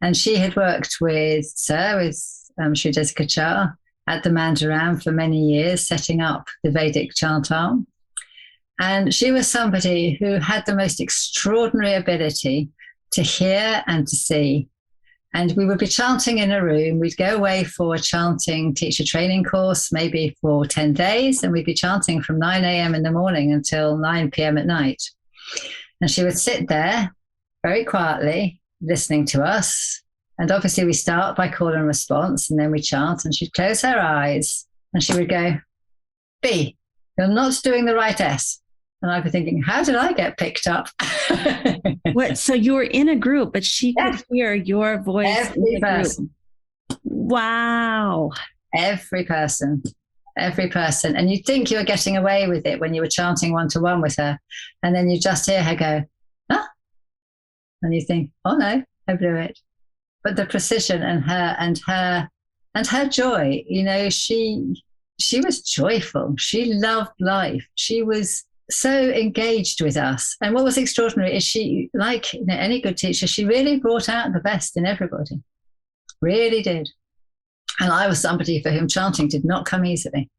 And she had worked with Sri Desikachar at the Mandiram for many years, setting up the Vedic Chant Teacher. And she was somebody who had the most extraordinary ability to hear and to see. And we would be chanting in a room. We'd go away for a chanting teacher training course, maybe for 10 days, and we'd be chanting from 9 a.m. in the morning until 9 p.m. at night. And she would sit there very quietly, listening to us. And obviously we start by call and response, and then we chant, and she'd close her eyes and she would go, B, you're not doing the right S. And I'd be thinking, how did I get picked up? What? So you were in a group, but she could hear your voice. Every person. Wow. Every person. And you'd think you were getting away with it when you were chanting one-to-one with her. And then you just hear her go, huh? And you think, oh no, I blew it. But the precision and her joy, she was joyful. She loved life. She was so engaged with us. And what was extraordinary is she, like any good teacher, she really brought out the best in everybody. Really did. And I was somebody for whom chanting did not come easily.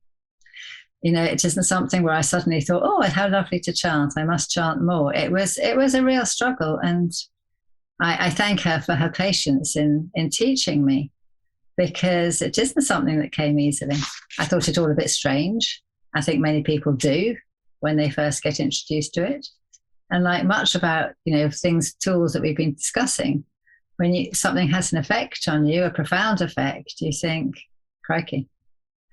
It isn't something where I suddenly thought, oh, how lovely to chant. I must chant more. It was a real struggle. And I thank her for her patience in teaching me, because it isn't something that came easily. I thought it all a bit strange. I think many people do when they first get introduced to it. And like much about, tools that we've been discussing, when something has an effect on you, a profound effect, you think, crikey,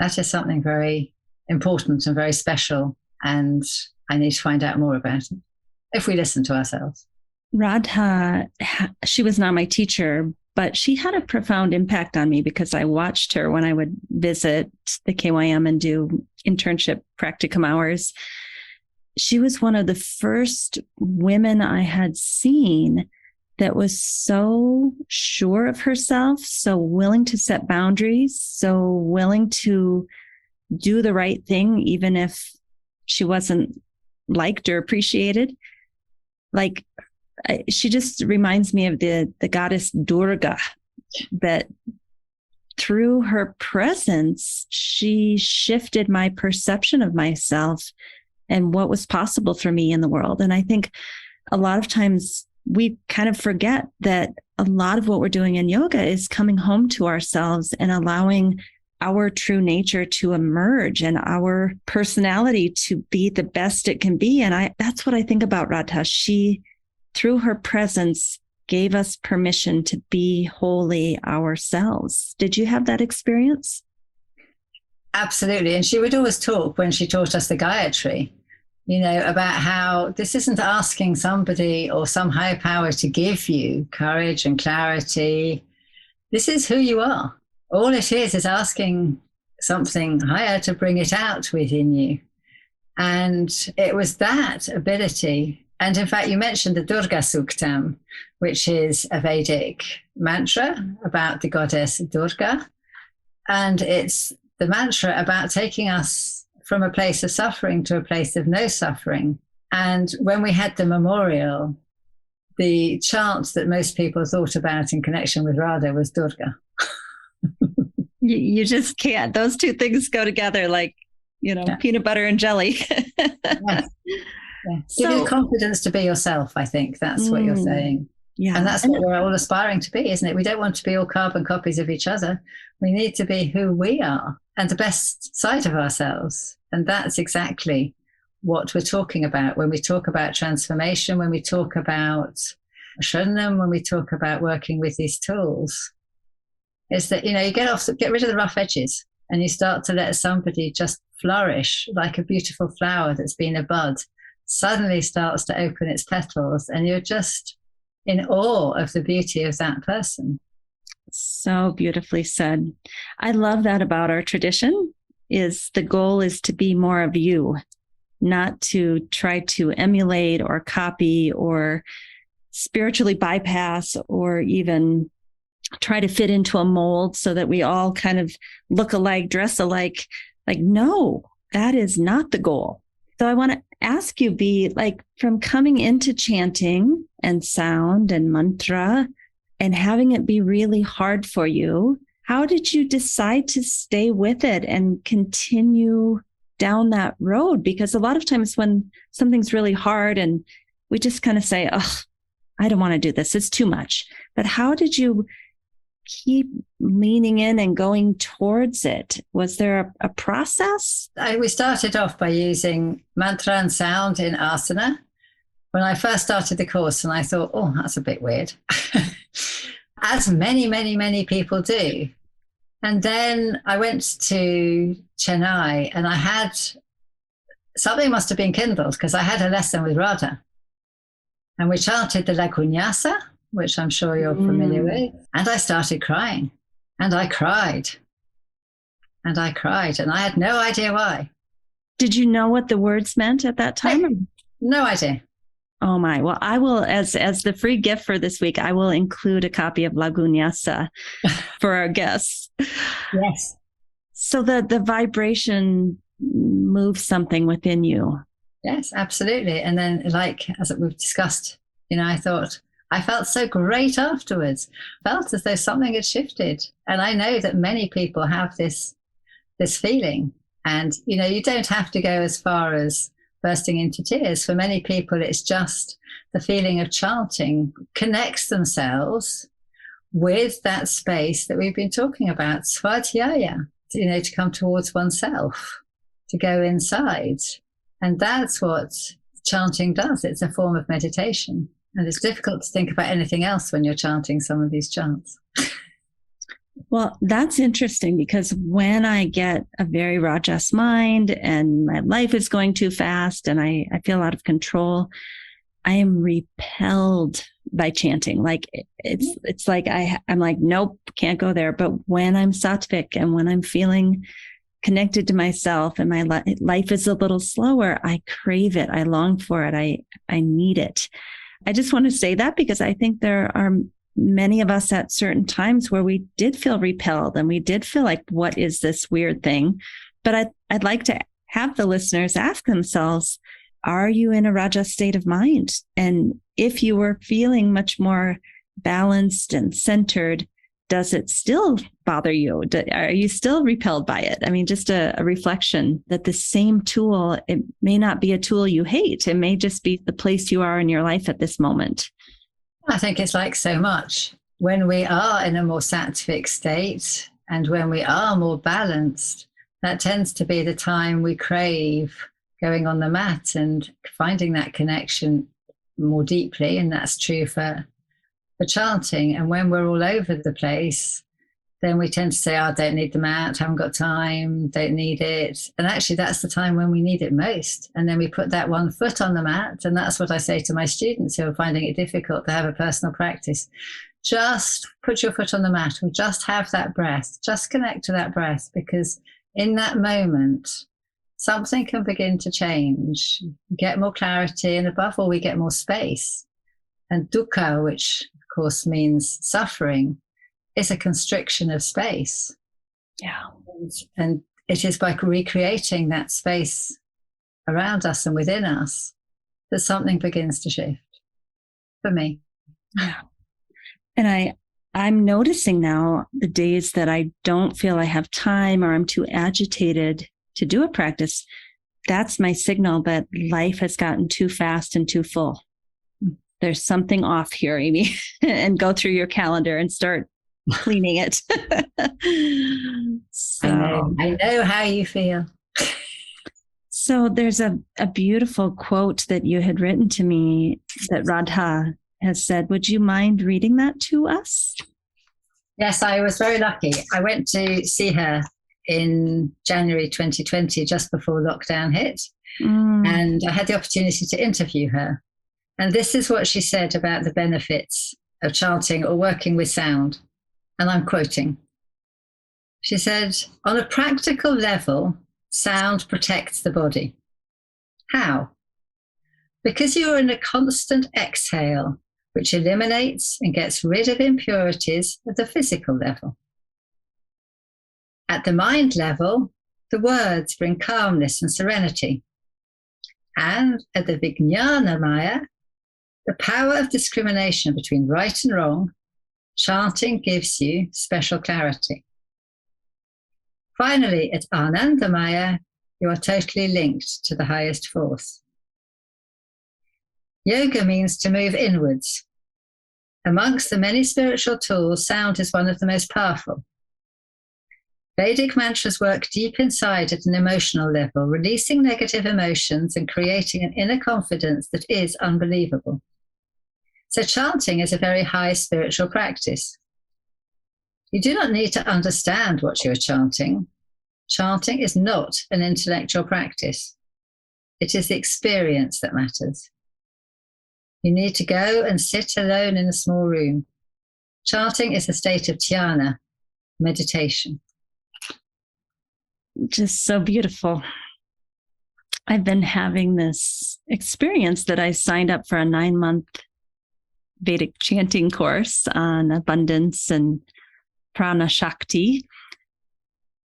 that is something very important and very special. And I need to find out more about it if we listen to ourselves. Radha, she was not my teacher, but she had a profound impact on me because I watched her when I would visit the KYM and do internship practicum hours. She was one of the first women I had seen that was so sure of herself, so willing to set boundaries, so willing to do the right thing, even if she wasn't liked or appreciated. Like, she just reminds me of the goddess Durga, that through her presence, she shifted my perception of myself and what was possible for me in the world. And I think a lot of times we kind of forget that a lot of what we're doing in yoga is coming home to ourselves and allowing our true nature to emerge and our personality to be the best it can be. And that's what I think about Radha. She, through her presence, gave us permission to be wholly ourselves. Did you have that experience? Absolutely. And she would always talk, when she taught us the Gayatri, about how this isn't asking somebody or some higher power to give you courage and clarity. This is who you are. All it is asking something higher to bring it out within you. And it was that ability. And in fact, you mentioned the Durga Suktam, which is a Vedic mantra about the goddess Durga. And it's the mantra about taking us from a place of suffering to a place of no suffering. And when we had the memorial, the chant that most people thought about in connection with Radha was Durga. You just can't. Those two things go together like, peanut butter and jelly. Yes. Yeah. Give you the confidence to be yourself, I think. That's what you're saying. Yeah. And that's what we're all aspiring to be, isn't it? We don't want to be all carbon copies of each other. We need to be who we are and the best side of ourselves. And that's exactly what we're talking about when we talk about transformation, when we talk about Shunnam, when we talk about working with these tools. Is that, you get rid of the rough edges and you start to let somebody just flourish like a beautiful flower that's been a bud, suddenly starts to open its petals, and you're just in awe of the beauty of that person. So beautifully said. I love that about our tradition. Is the goal is to be more of you, not to try to emulate or copy or spiritually bypass or even try to fit into a mold so that we all kind of look alike, dress alike. Like, no, that is not the goal. So I want to ask you, Bea, like from coming into chanting and sound and mantra and having it be really hard for you, how did you decide to stay with it and continue down that road? Because a lot of times when something's really hard and we just kind of say, oh, I don't want to do this, it's too much. But how did you keep leaning in and going towards it? Was there a process? We started off by using mantra and sound in asana when I first started the course, and I thought, oh, that's a bit weird, as many, many, many people do. And then I went to Chennai and I had, something must have been kindled because I had a lesson with Radha. And we chanted the Lagunyasa, which I'm sure you're familiar with. And I started crying. And I cried. And I cried. And I had no idea why. Did you know what the words meant at that time? No idea. Oh my. Well, I will, as the free gift for this week, I will include a copy of Lagunyasa for our guests. Yes. So the vibration moves something within you. Yes, absolutely. And then, like, as we've discussed, I felt so great afterwards. Felt as though something had shifted. And I know that many people have this feeling. And, you don't have to go as far as bursting into tears. For many people, it's just the feeling of chanting connects themselves with that space that we've been talking about, swadhyaya, to come towards oneself, to go inside. And that's what chanting does. It's a form of meditation. And it's difficult to think about anything else when you're chanting some of these chants. Well, that's interesting because when I get a very Rajas mind and my life is going too fast and I feel out of control, I am repelled by chanting. Like it's like I'm like, nope, can't go there. But when I'm sattvic and when I'm feeling connected to myself and my life is a little slower, I crave it. I long for it. I need it. I just want to say that because I think there are many of us at certain times where we did feel repelled and we did feel like, what is this weird thing? But I'd like to have the listeners ask themselves, are you in a Raja state of mind? And if you were feeling much more balanced and centered, does it still bother you? Are you still repelled by it? I mean, just a reflection that the same tool, it may not be a tool you hate. It may just be the place you are in your life at this moment. I think it's like so much. When we are in a more sattvic state and when we are more balanced, that tends to be the time we crave going on the mat and finding that connection more deeply. And that's true for chanting. And when we're all over the place, then we tend to say, oh, I don't need the mat, haven't got time, don't need it. And actually, that's the time when we need it most. And then we put that one foot on the mat. And that's what I say to my students who are finding it difficult to have a personal practice. Just put your foot on the mat or just have that breath. Just connect to that breath, because in that moment, something can begin to change, get more clarity, and above all, we get more space. And dukkha, which of course means suffering, is a constriction of space. Yeah. And it is by recreating that space around us and within us that something begins to shift, for me. Yeah. And I'm noticing now the days that I don't feel I have time or I'm too agitated to do a practice, that's my signal that life has gotten too fast and too full. There's something off here, Amy, and go through your calendar and start cleaning it. So, I know how you feel. So there's a beautiful quote that you had written to me that Radha has said. Would you mind reading that to us? Yes, I was very lucky. I went to see her in January 2020, just before lockdown hit. And I had the opportunity to interview her. And this is what she said about the benefits of chanting or working with sound. And I'm quoting. She said, on a practical level, sound protects the body. How? Because you are in a constant exhale, which eliminates and gets rid of impurities at the physical level. At the mind level, the words bring calmness and serenity. And at the Vijnana Maya, the power of discrimination between right and wrong, chanting gives you special clarity. Finally, at Ananda Maya, you are totally linked to the highest force. Yoga means to move inwards. Amongst the many spiritual tools, sound is one of the most powerful. Vedic mantras work deep inside at an emotional level, releasing negative emotions and creating an inner confidence that is unbelievable. So chanting is a very high spiritual practice. You do not need to understand what you're chanting. Chanting is not an intellectual practice. It is the experience that matters. You need to go and sit alone in a small room. Chanting is a state of dhyana, meditation. Just so beautiful. I've been having this experience that I signed up for a 9-month Vedic chanting course on abundance and prana shakti.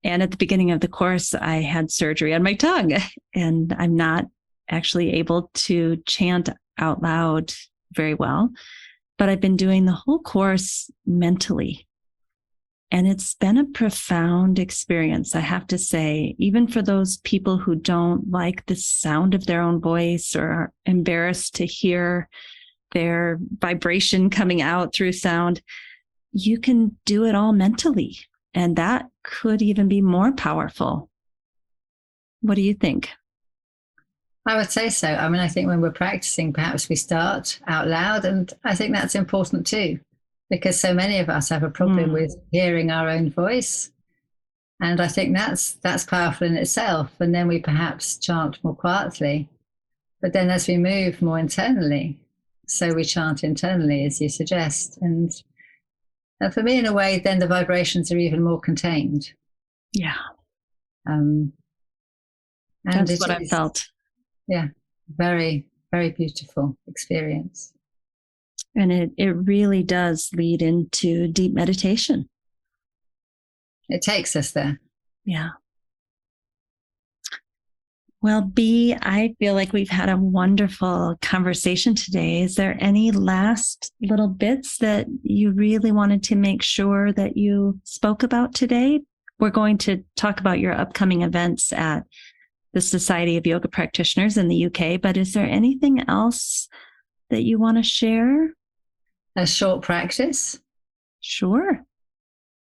And at the beginning of the course, I had surgery on my tongue, and I'm not actually able to chant out loud very well. But I've been doing the whole course mentally. And it's been a profound experience, I have to say, even for those people who don't like the sound of their own voice or are embarrassed to hear their vibration coming out through sound. You can do it all mentally, and that could even be more powerful. What do you think? I would say so. I mean, I think when we're practicing, perhaps we start out loud, and I think that's important too, because so many of us have a problem with hearing our own voice. And I think that's powerful in itself. And then we perhaps chant more quietly. But then as we move more internally, so we chant internally, as you suggest. And for me, in a way, then the vibrations are even more contained. Yeah. And that's what I felt. Yeah. Very, very beautiful experience. And it really does lead into deep meditation. It takes us there. Yeah. Well, Bea, I feel like we've had a wonderful conversation today. Is there any last little bits that you really wanted to make sure that you spoke about today? We're going to talk about your upcoming events at the Society of Yoga Practitioners in the UK, but is there anything else that you want to share? A short practice? Sure.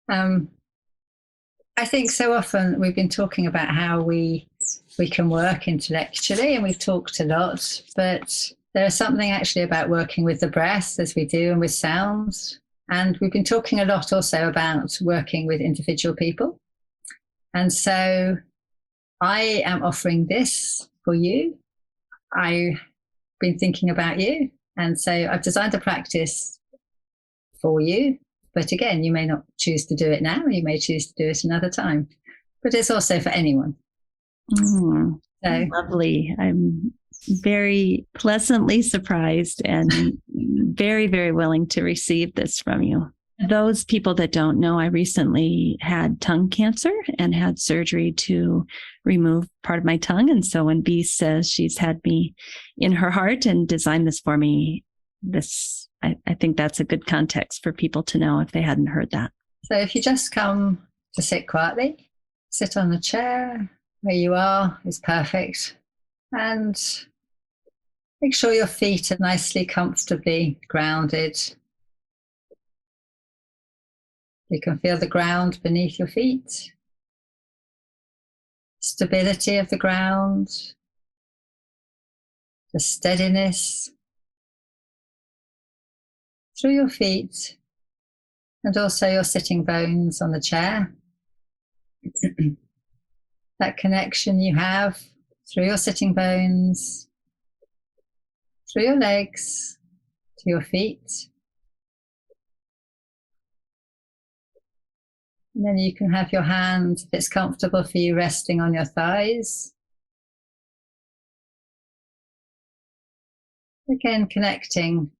I think so often we've been talking about how we can work intellectually, and we've talked a lot, but there's something actually about working with the breath as we do and with sounds And we've been talking a lot also about working with individual people. And so I am offering this for you. I've been thinking about you. And so I've designed a practice for you. But again, you may not choose to do it now. You may choose to do it another time. But it's also for anyone. So. Lovely. I'm very pleasantly surprised and very, very willing to receive this from you. Those people that don't know, I recently had tongue cancer and had surgery to remove part of my tongue. And so when Bea says she's had me in her heart and designed this for me, I think that's a good context for people to know if they hadn't heard that. So if you just come to sit quietly, sit on the chair where you are is perfect. And make sure your feet are nicely, comfortably grounded. You can feel the ground beneath your feet, stability of the ground, the steadiness through your feet, and also your sitting bones on the chair. That connection you have through your sitting bones, through your legs, to your feet. And then you can have your hands, if it's comfortable for you, resting on your thighs. Again, connecting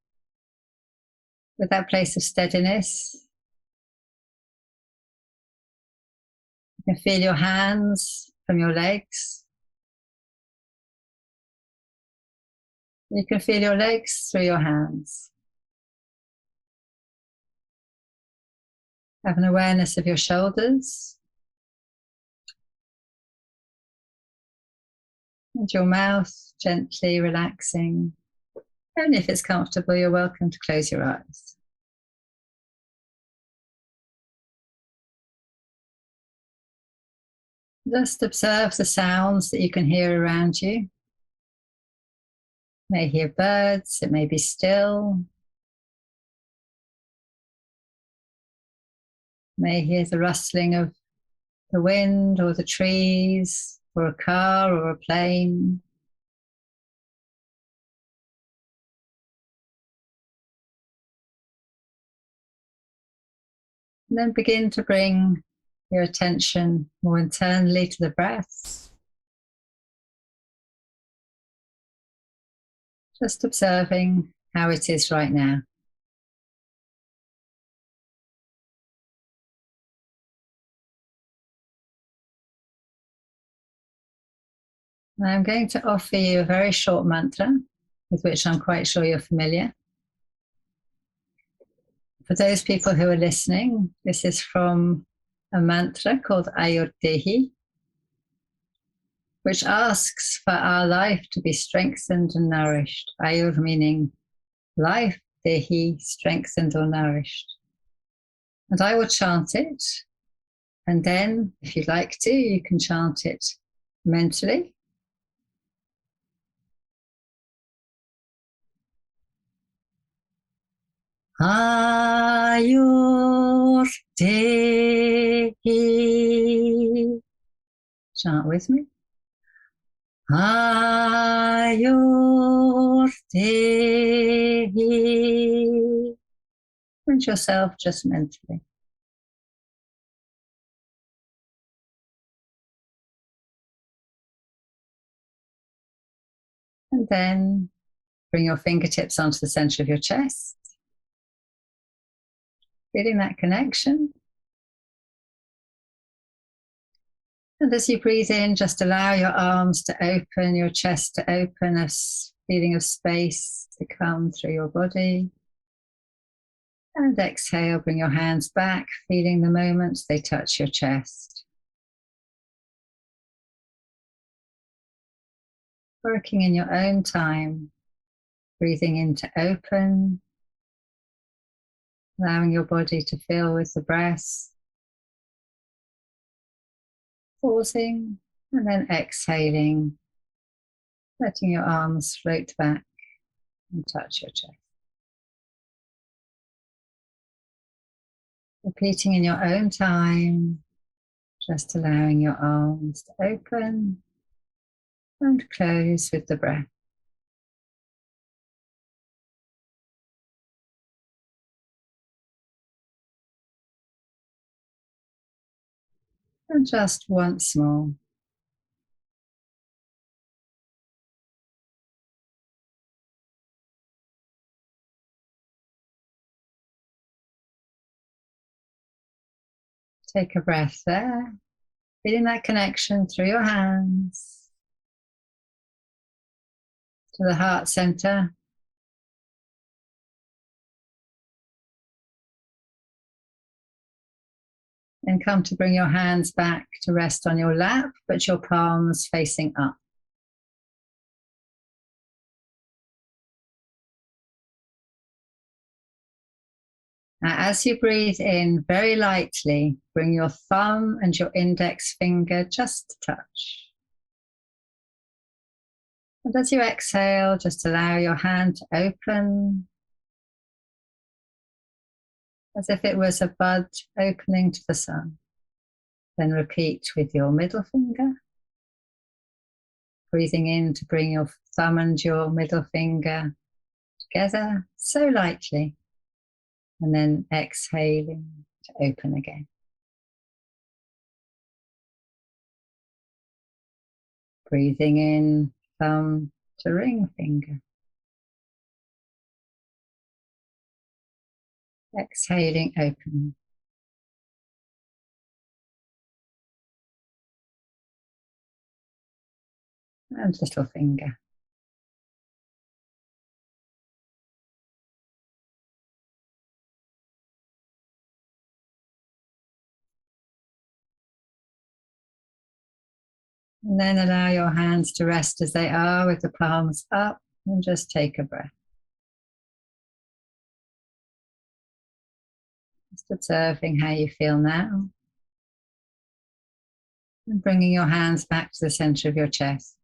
with that place of steadiness. You can feel your hands from your legs. You can feel your legs through your hands. Have an awareness of your shoulders and your mouth gently relaxing. Only if it's comfortable, you're welcome to close your eyes. Just observe the sounds that you can hear around you. You may hear birds, it may be still. You may hear the rustling of the wind or the trees or a car or a plane. And then begin to bring your attention more internally to the breath. Just observing how it is right now. And I'm going to offer you a very short mantra with which I'm quite sure you're familiar. For those people who are listening, this is from a mantra called Ayurdehi, which asks for our life to be strengthened and nourished. Ayur meaning life, Dehi, strengthened or nourished. And I will chant it. And then, if you'd like to, you can chant it mentally. Ayurdehi. Chant with me. Ayurdehi. And yourself just mentally. And then bring your fingertips onto the center of your chest. Feeling that connection. And as you breathe in, just allow your arms to open, your chest to open, a feeling of space to come through your body. And exhale, bring your hands back, feeling the moment they touch your chest. Working in your own time, breathing in to open, allowing your body to fill with the breath. Pausing and then exhaling, letting your arms float back and touch your chest. Repeating in your own time, just allowing your arms to open and close with the breath. And just once more. Take a breath there, feeling that connection through your hands to the heart center. Then come to bring your hands back to rest on your lap, but your palms facing up. Now, as you breathe in very lightly, bring your thumb and your index finger just to touch. And as you exhale, just allow your hand to open as if it was a bud opening to the sun. Then repeat with your middle finger. Breathing in to bring your thumb and your middle finger together so lightly. And then exhaling to open again. Breathing in, thumb to ring finger. Exhaling, opening. And little finger. And then allow your hands to rest as they are with the palms up and just take a breath. Just observing how you feel now. And bringing your hands back to the center of your chest.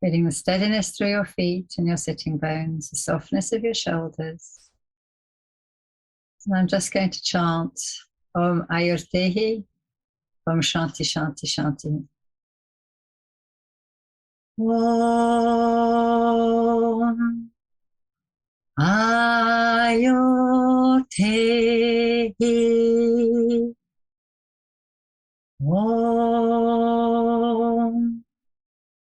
Feeling the steadiness through your feet and your sitting bones, the softness of your shoulders. And I'm just going to chant Om Ayurtehi, Om Shanti Shanti Shanti. Om Ayurtehi, Om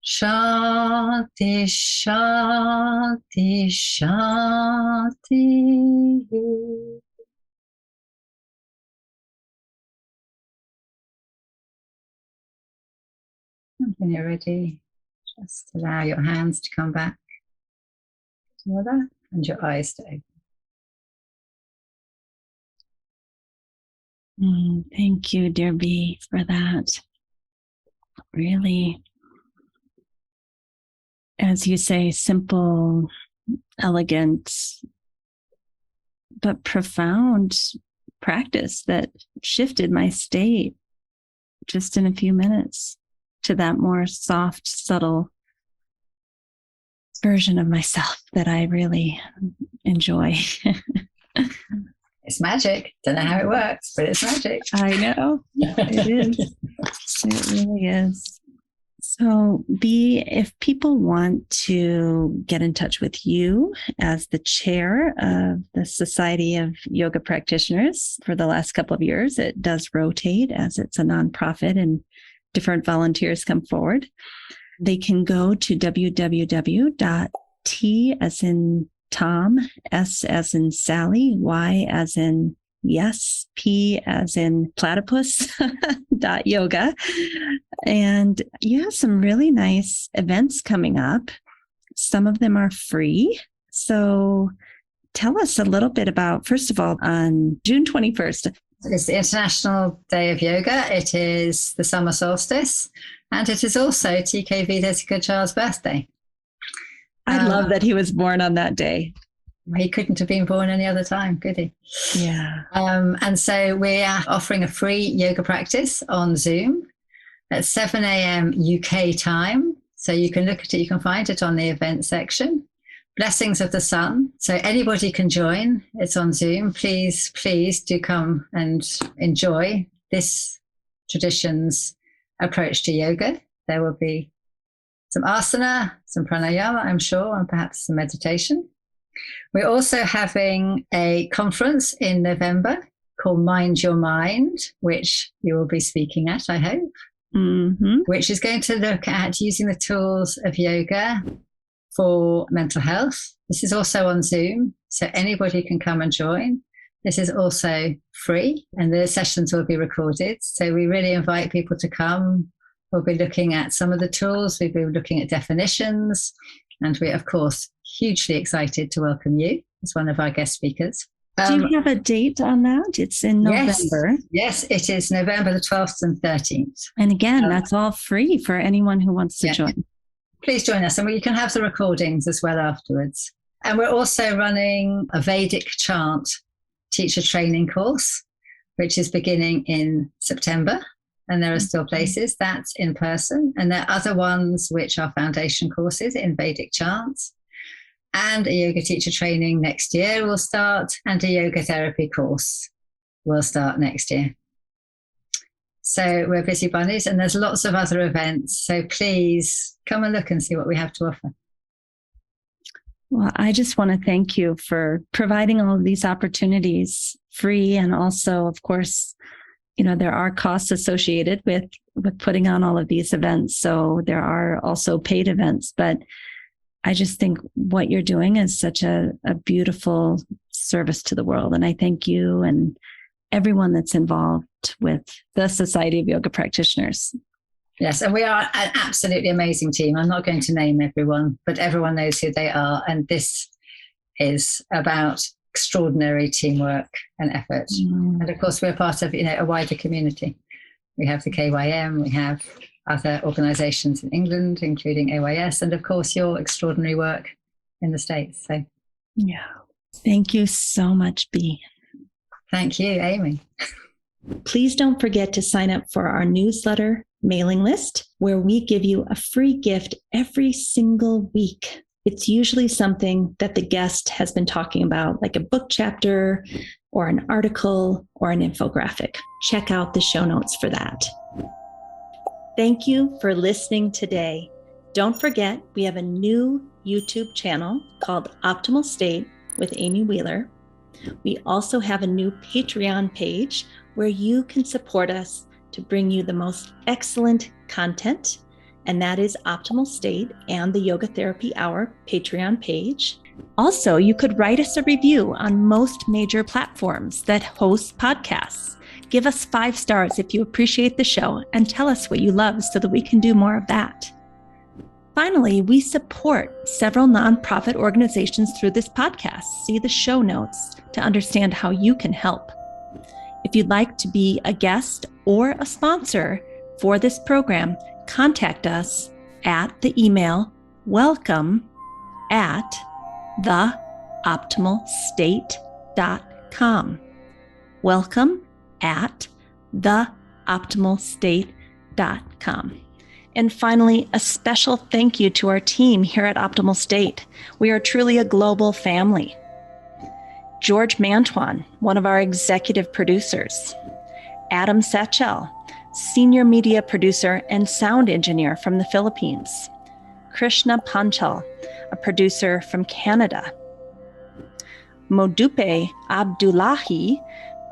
Shanti Shanti Shanti. And when you're ready, just allow your hands to come back together and your eyes to open. Thank you, dear Bea, for that. Really, as you say, simple, elegant, but profound practice that shifted my state just in a few minutes to that more soft, subtle version of myself that I really enjoy. It's magic. Don't know how it works, but it's magic. I know. It is. It really is. So, Bea, if people want to get in touch with you as the chair of the Society of Yoga Practitioners for the last couple of years, it does rotate as it's a nonprofit and different volunteers come forward. They can go to www.t as in Tom, S as in Sally, Y as in yes, P as in platypus .yoga. And you have some really nice events coming up. Some of them are free. So tell us a little bit about, first of all, on June 21st. It's the International Day of Yoga. It is the summer solstice. And it is also TKV Desikachar's birthday. I love that he was born on that day. He couldn't have been born any other time, could he? Yeah. And so we are offering a free yoga practice on Zoom at 7 a.m. UK time. So you can look at it, you can find it on the event section. Blessings of the Sun. So anybody can join. It's on Zoom. Please do come and enjoy this tradition's approach to yoga. There will be some asana, some pranayama, I'm sure, and perhaps some meditation. We're also having a conference in November called Mind Your Mind, which you will be speaking at, I hope, which is going to look at using the tools of yoga for mental health. This is also on Zoom, so anybody can come and join. This is also free, and the sessions will be recorded. So we really invite people to come. We'll be looking at some of the tools. We'll be looking at definitions. And we're, of course, hugely excited to welcome you as one of our guest speakers. Do you have a date on that? It's in November. Yes, it is November the 12th and 13th. And again, that's all free for anyone who wants to join. Please join us. And you can have the recordings as well afterwards. And we're also running a Vedic Chant Teacher training course, which is beginning in September. And there are still places. That's in person. And there are other ones which are foundation courses in Vedic chants. And a yoga teacher training next year will start. And a yoga therapy course will start next year. So we're busy bunnies, and there's lots of other events. So please come and look and see what we have to offer. Well, I just want to thank you for providing all of these opportunities free. And also, of course, there are costs associated with putting on all of these events. So there are also paid events, but I just think what you're doing is such a beautiful service to the world. And I thank you and everyone that's involved with the Society of Yoga Practitioners. Yes, and we are an absolutely amazing team. I'm not going to name everyone, but everyone knows who they are. And this is about extraordinary teamwork and effort. And of course, we're part of a wider community. We have the KYM, we have other organizations in England, including AYS, and of course, your extraordinary work in the States. So, thank you so much, Bea. Thank you, Amy. Please don't forget to sign up for our newsletter mailing list, where we give you a free gift every single week. It's usually something that the guest has been talking about, like a book chapter or an article or an infographic. Check out the show notes for that. Thank you for listening today. Don't forget, we have a new YouTube channel called Optimal State with Amy Wheeler. We also have a new Patreon page where you can support us to bring you the most excellent content, and that is Optimal State and the Yoga Therapy Hour Patreon page. Also, you could write us a review on most major platforms that host podcasts. Give us 5 stars if you appreciate the show, and tell us what you love so that we can do more of that. Finally, we support several nonprofit organizations through this podcast. See the show notes to understand how you can help. If you'd like to be a guest or a sponsor for this program, contact us at the email welcome@theoptimalstate.com. welcome@theoptimalstate.com. And finally, a special thank you to our team here at Optimal State. We are truly a global family. George Mantuan, one of our executive producers. Adam Satchel, senior media producer and sound engineer from the Philippines. Krishna Panchal, a producer from Canada. Modupe Abdullahi,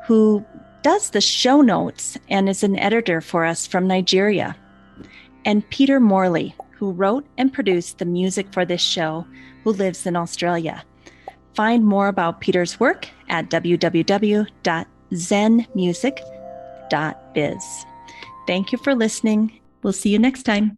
who does the show notes and is an editor for us from Nigeria. And Peter Morley, who wrote and produced the music for this show, who lives in Australia. Find more about Peter's work at www.zenmusic.biz. Thank you for listening. We'll see you next time.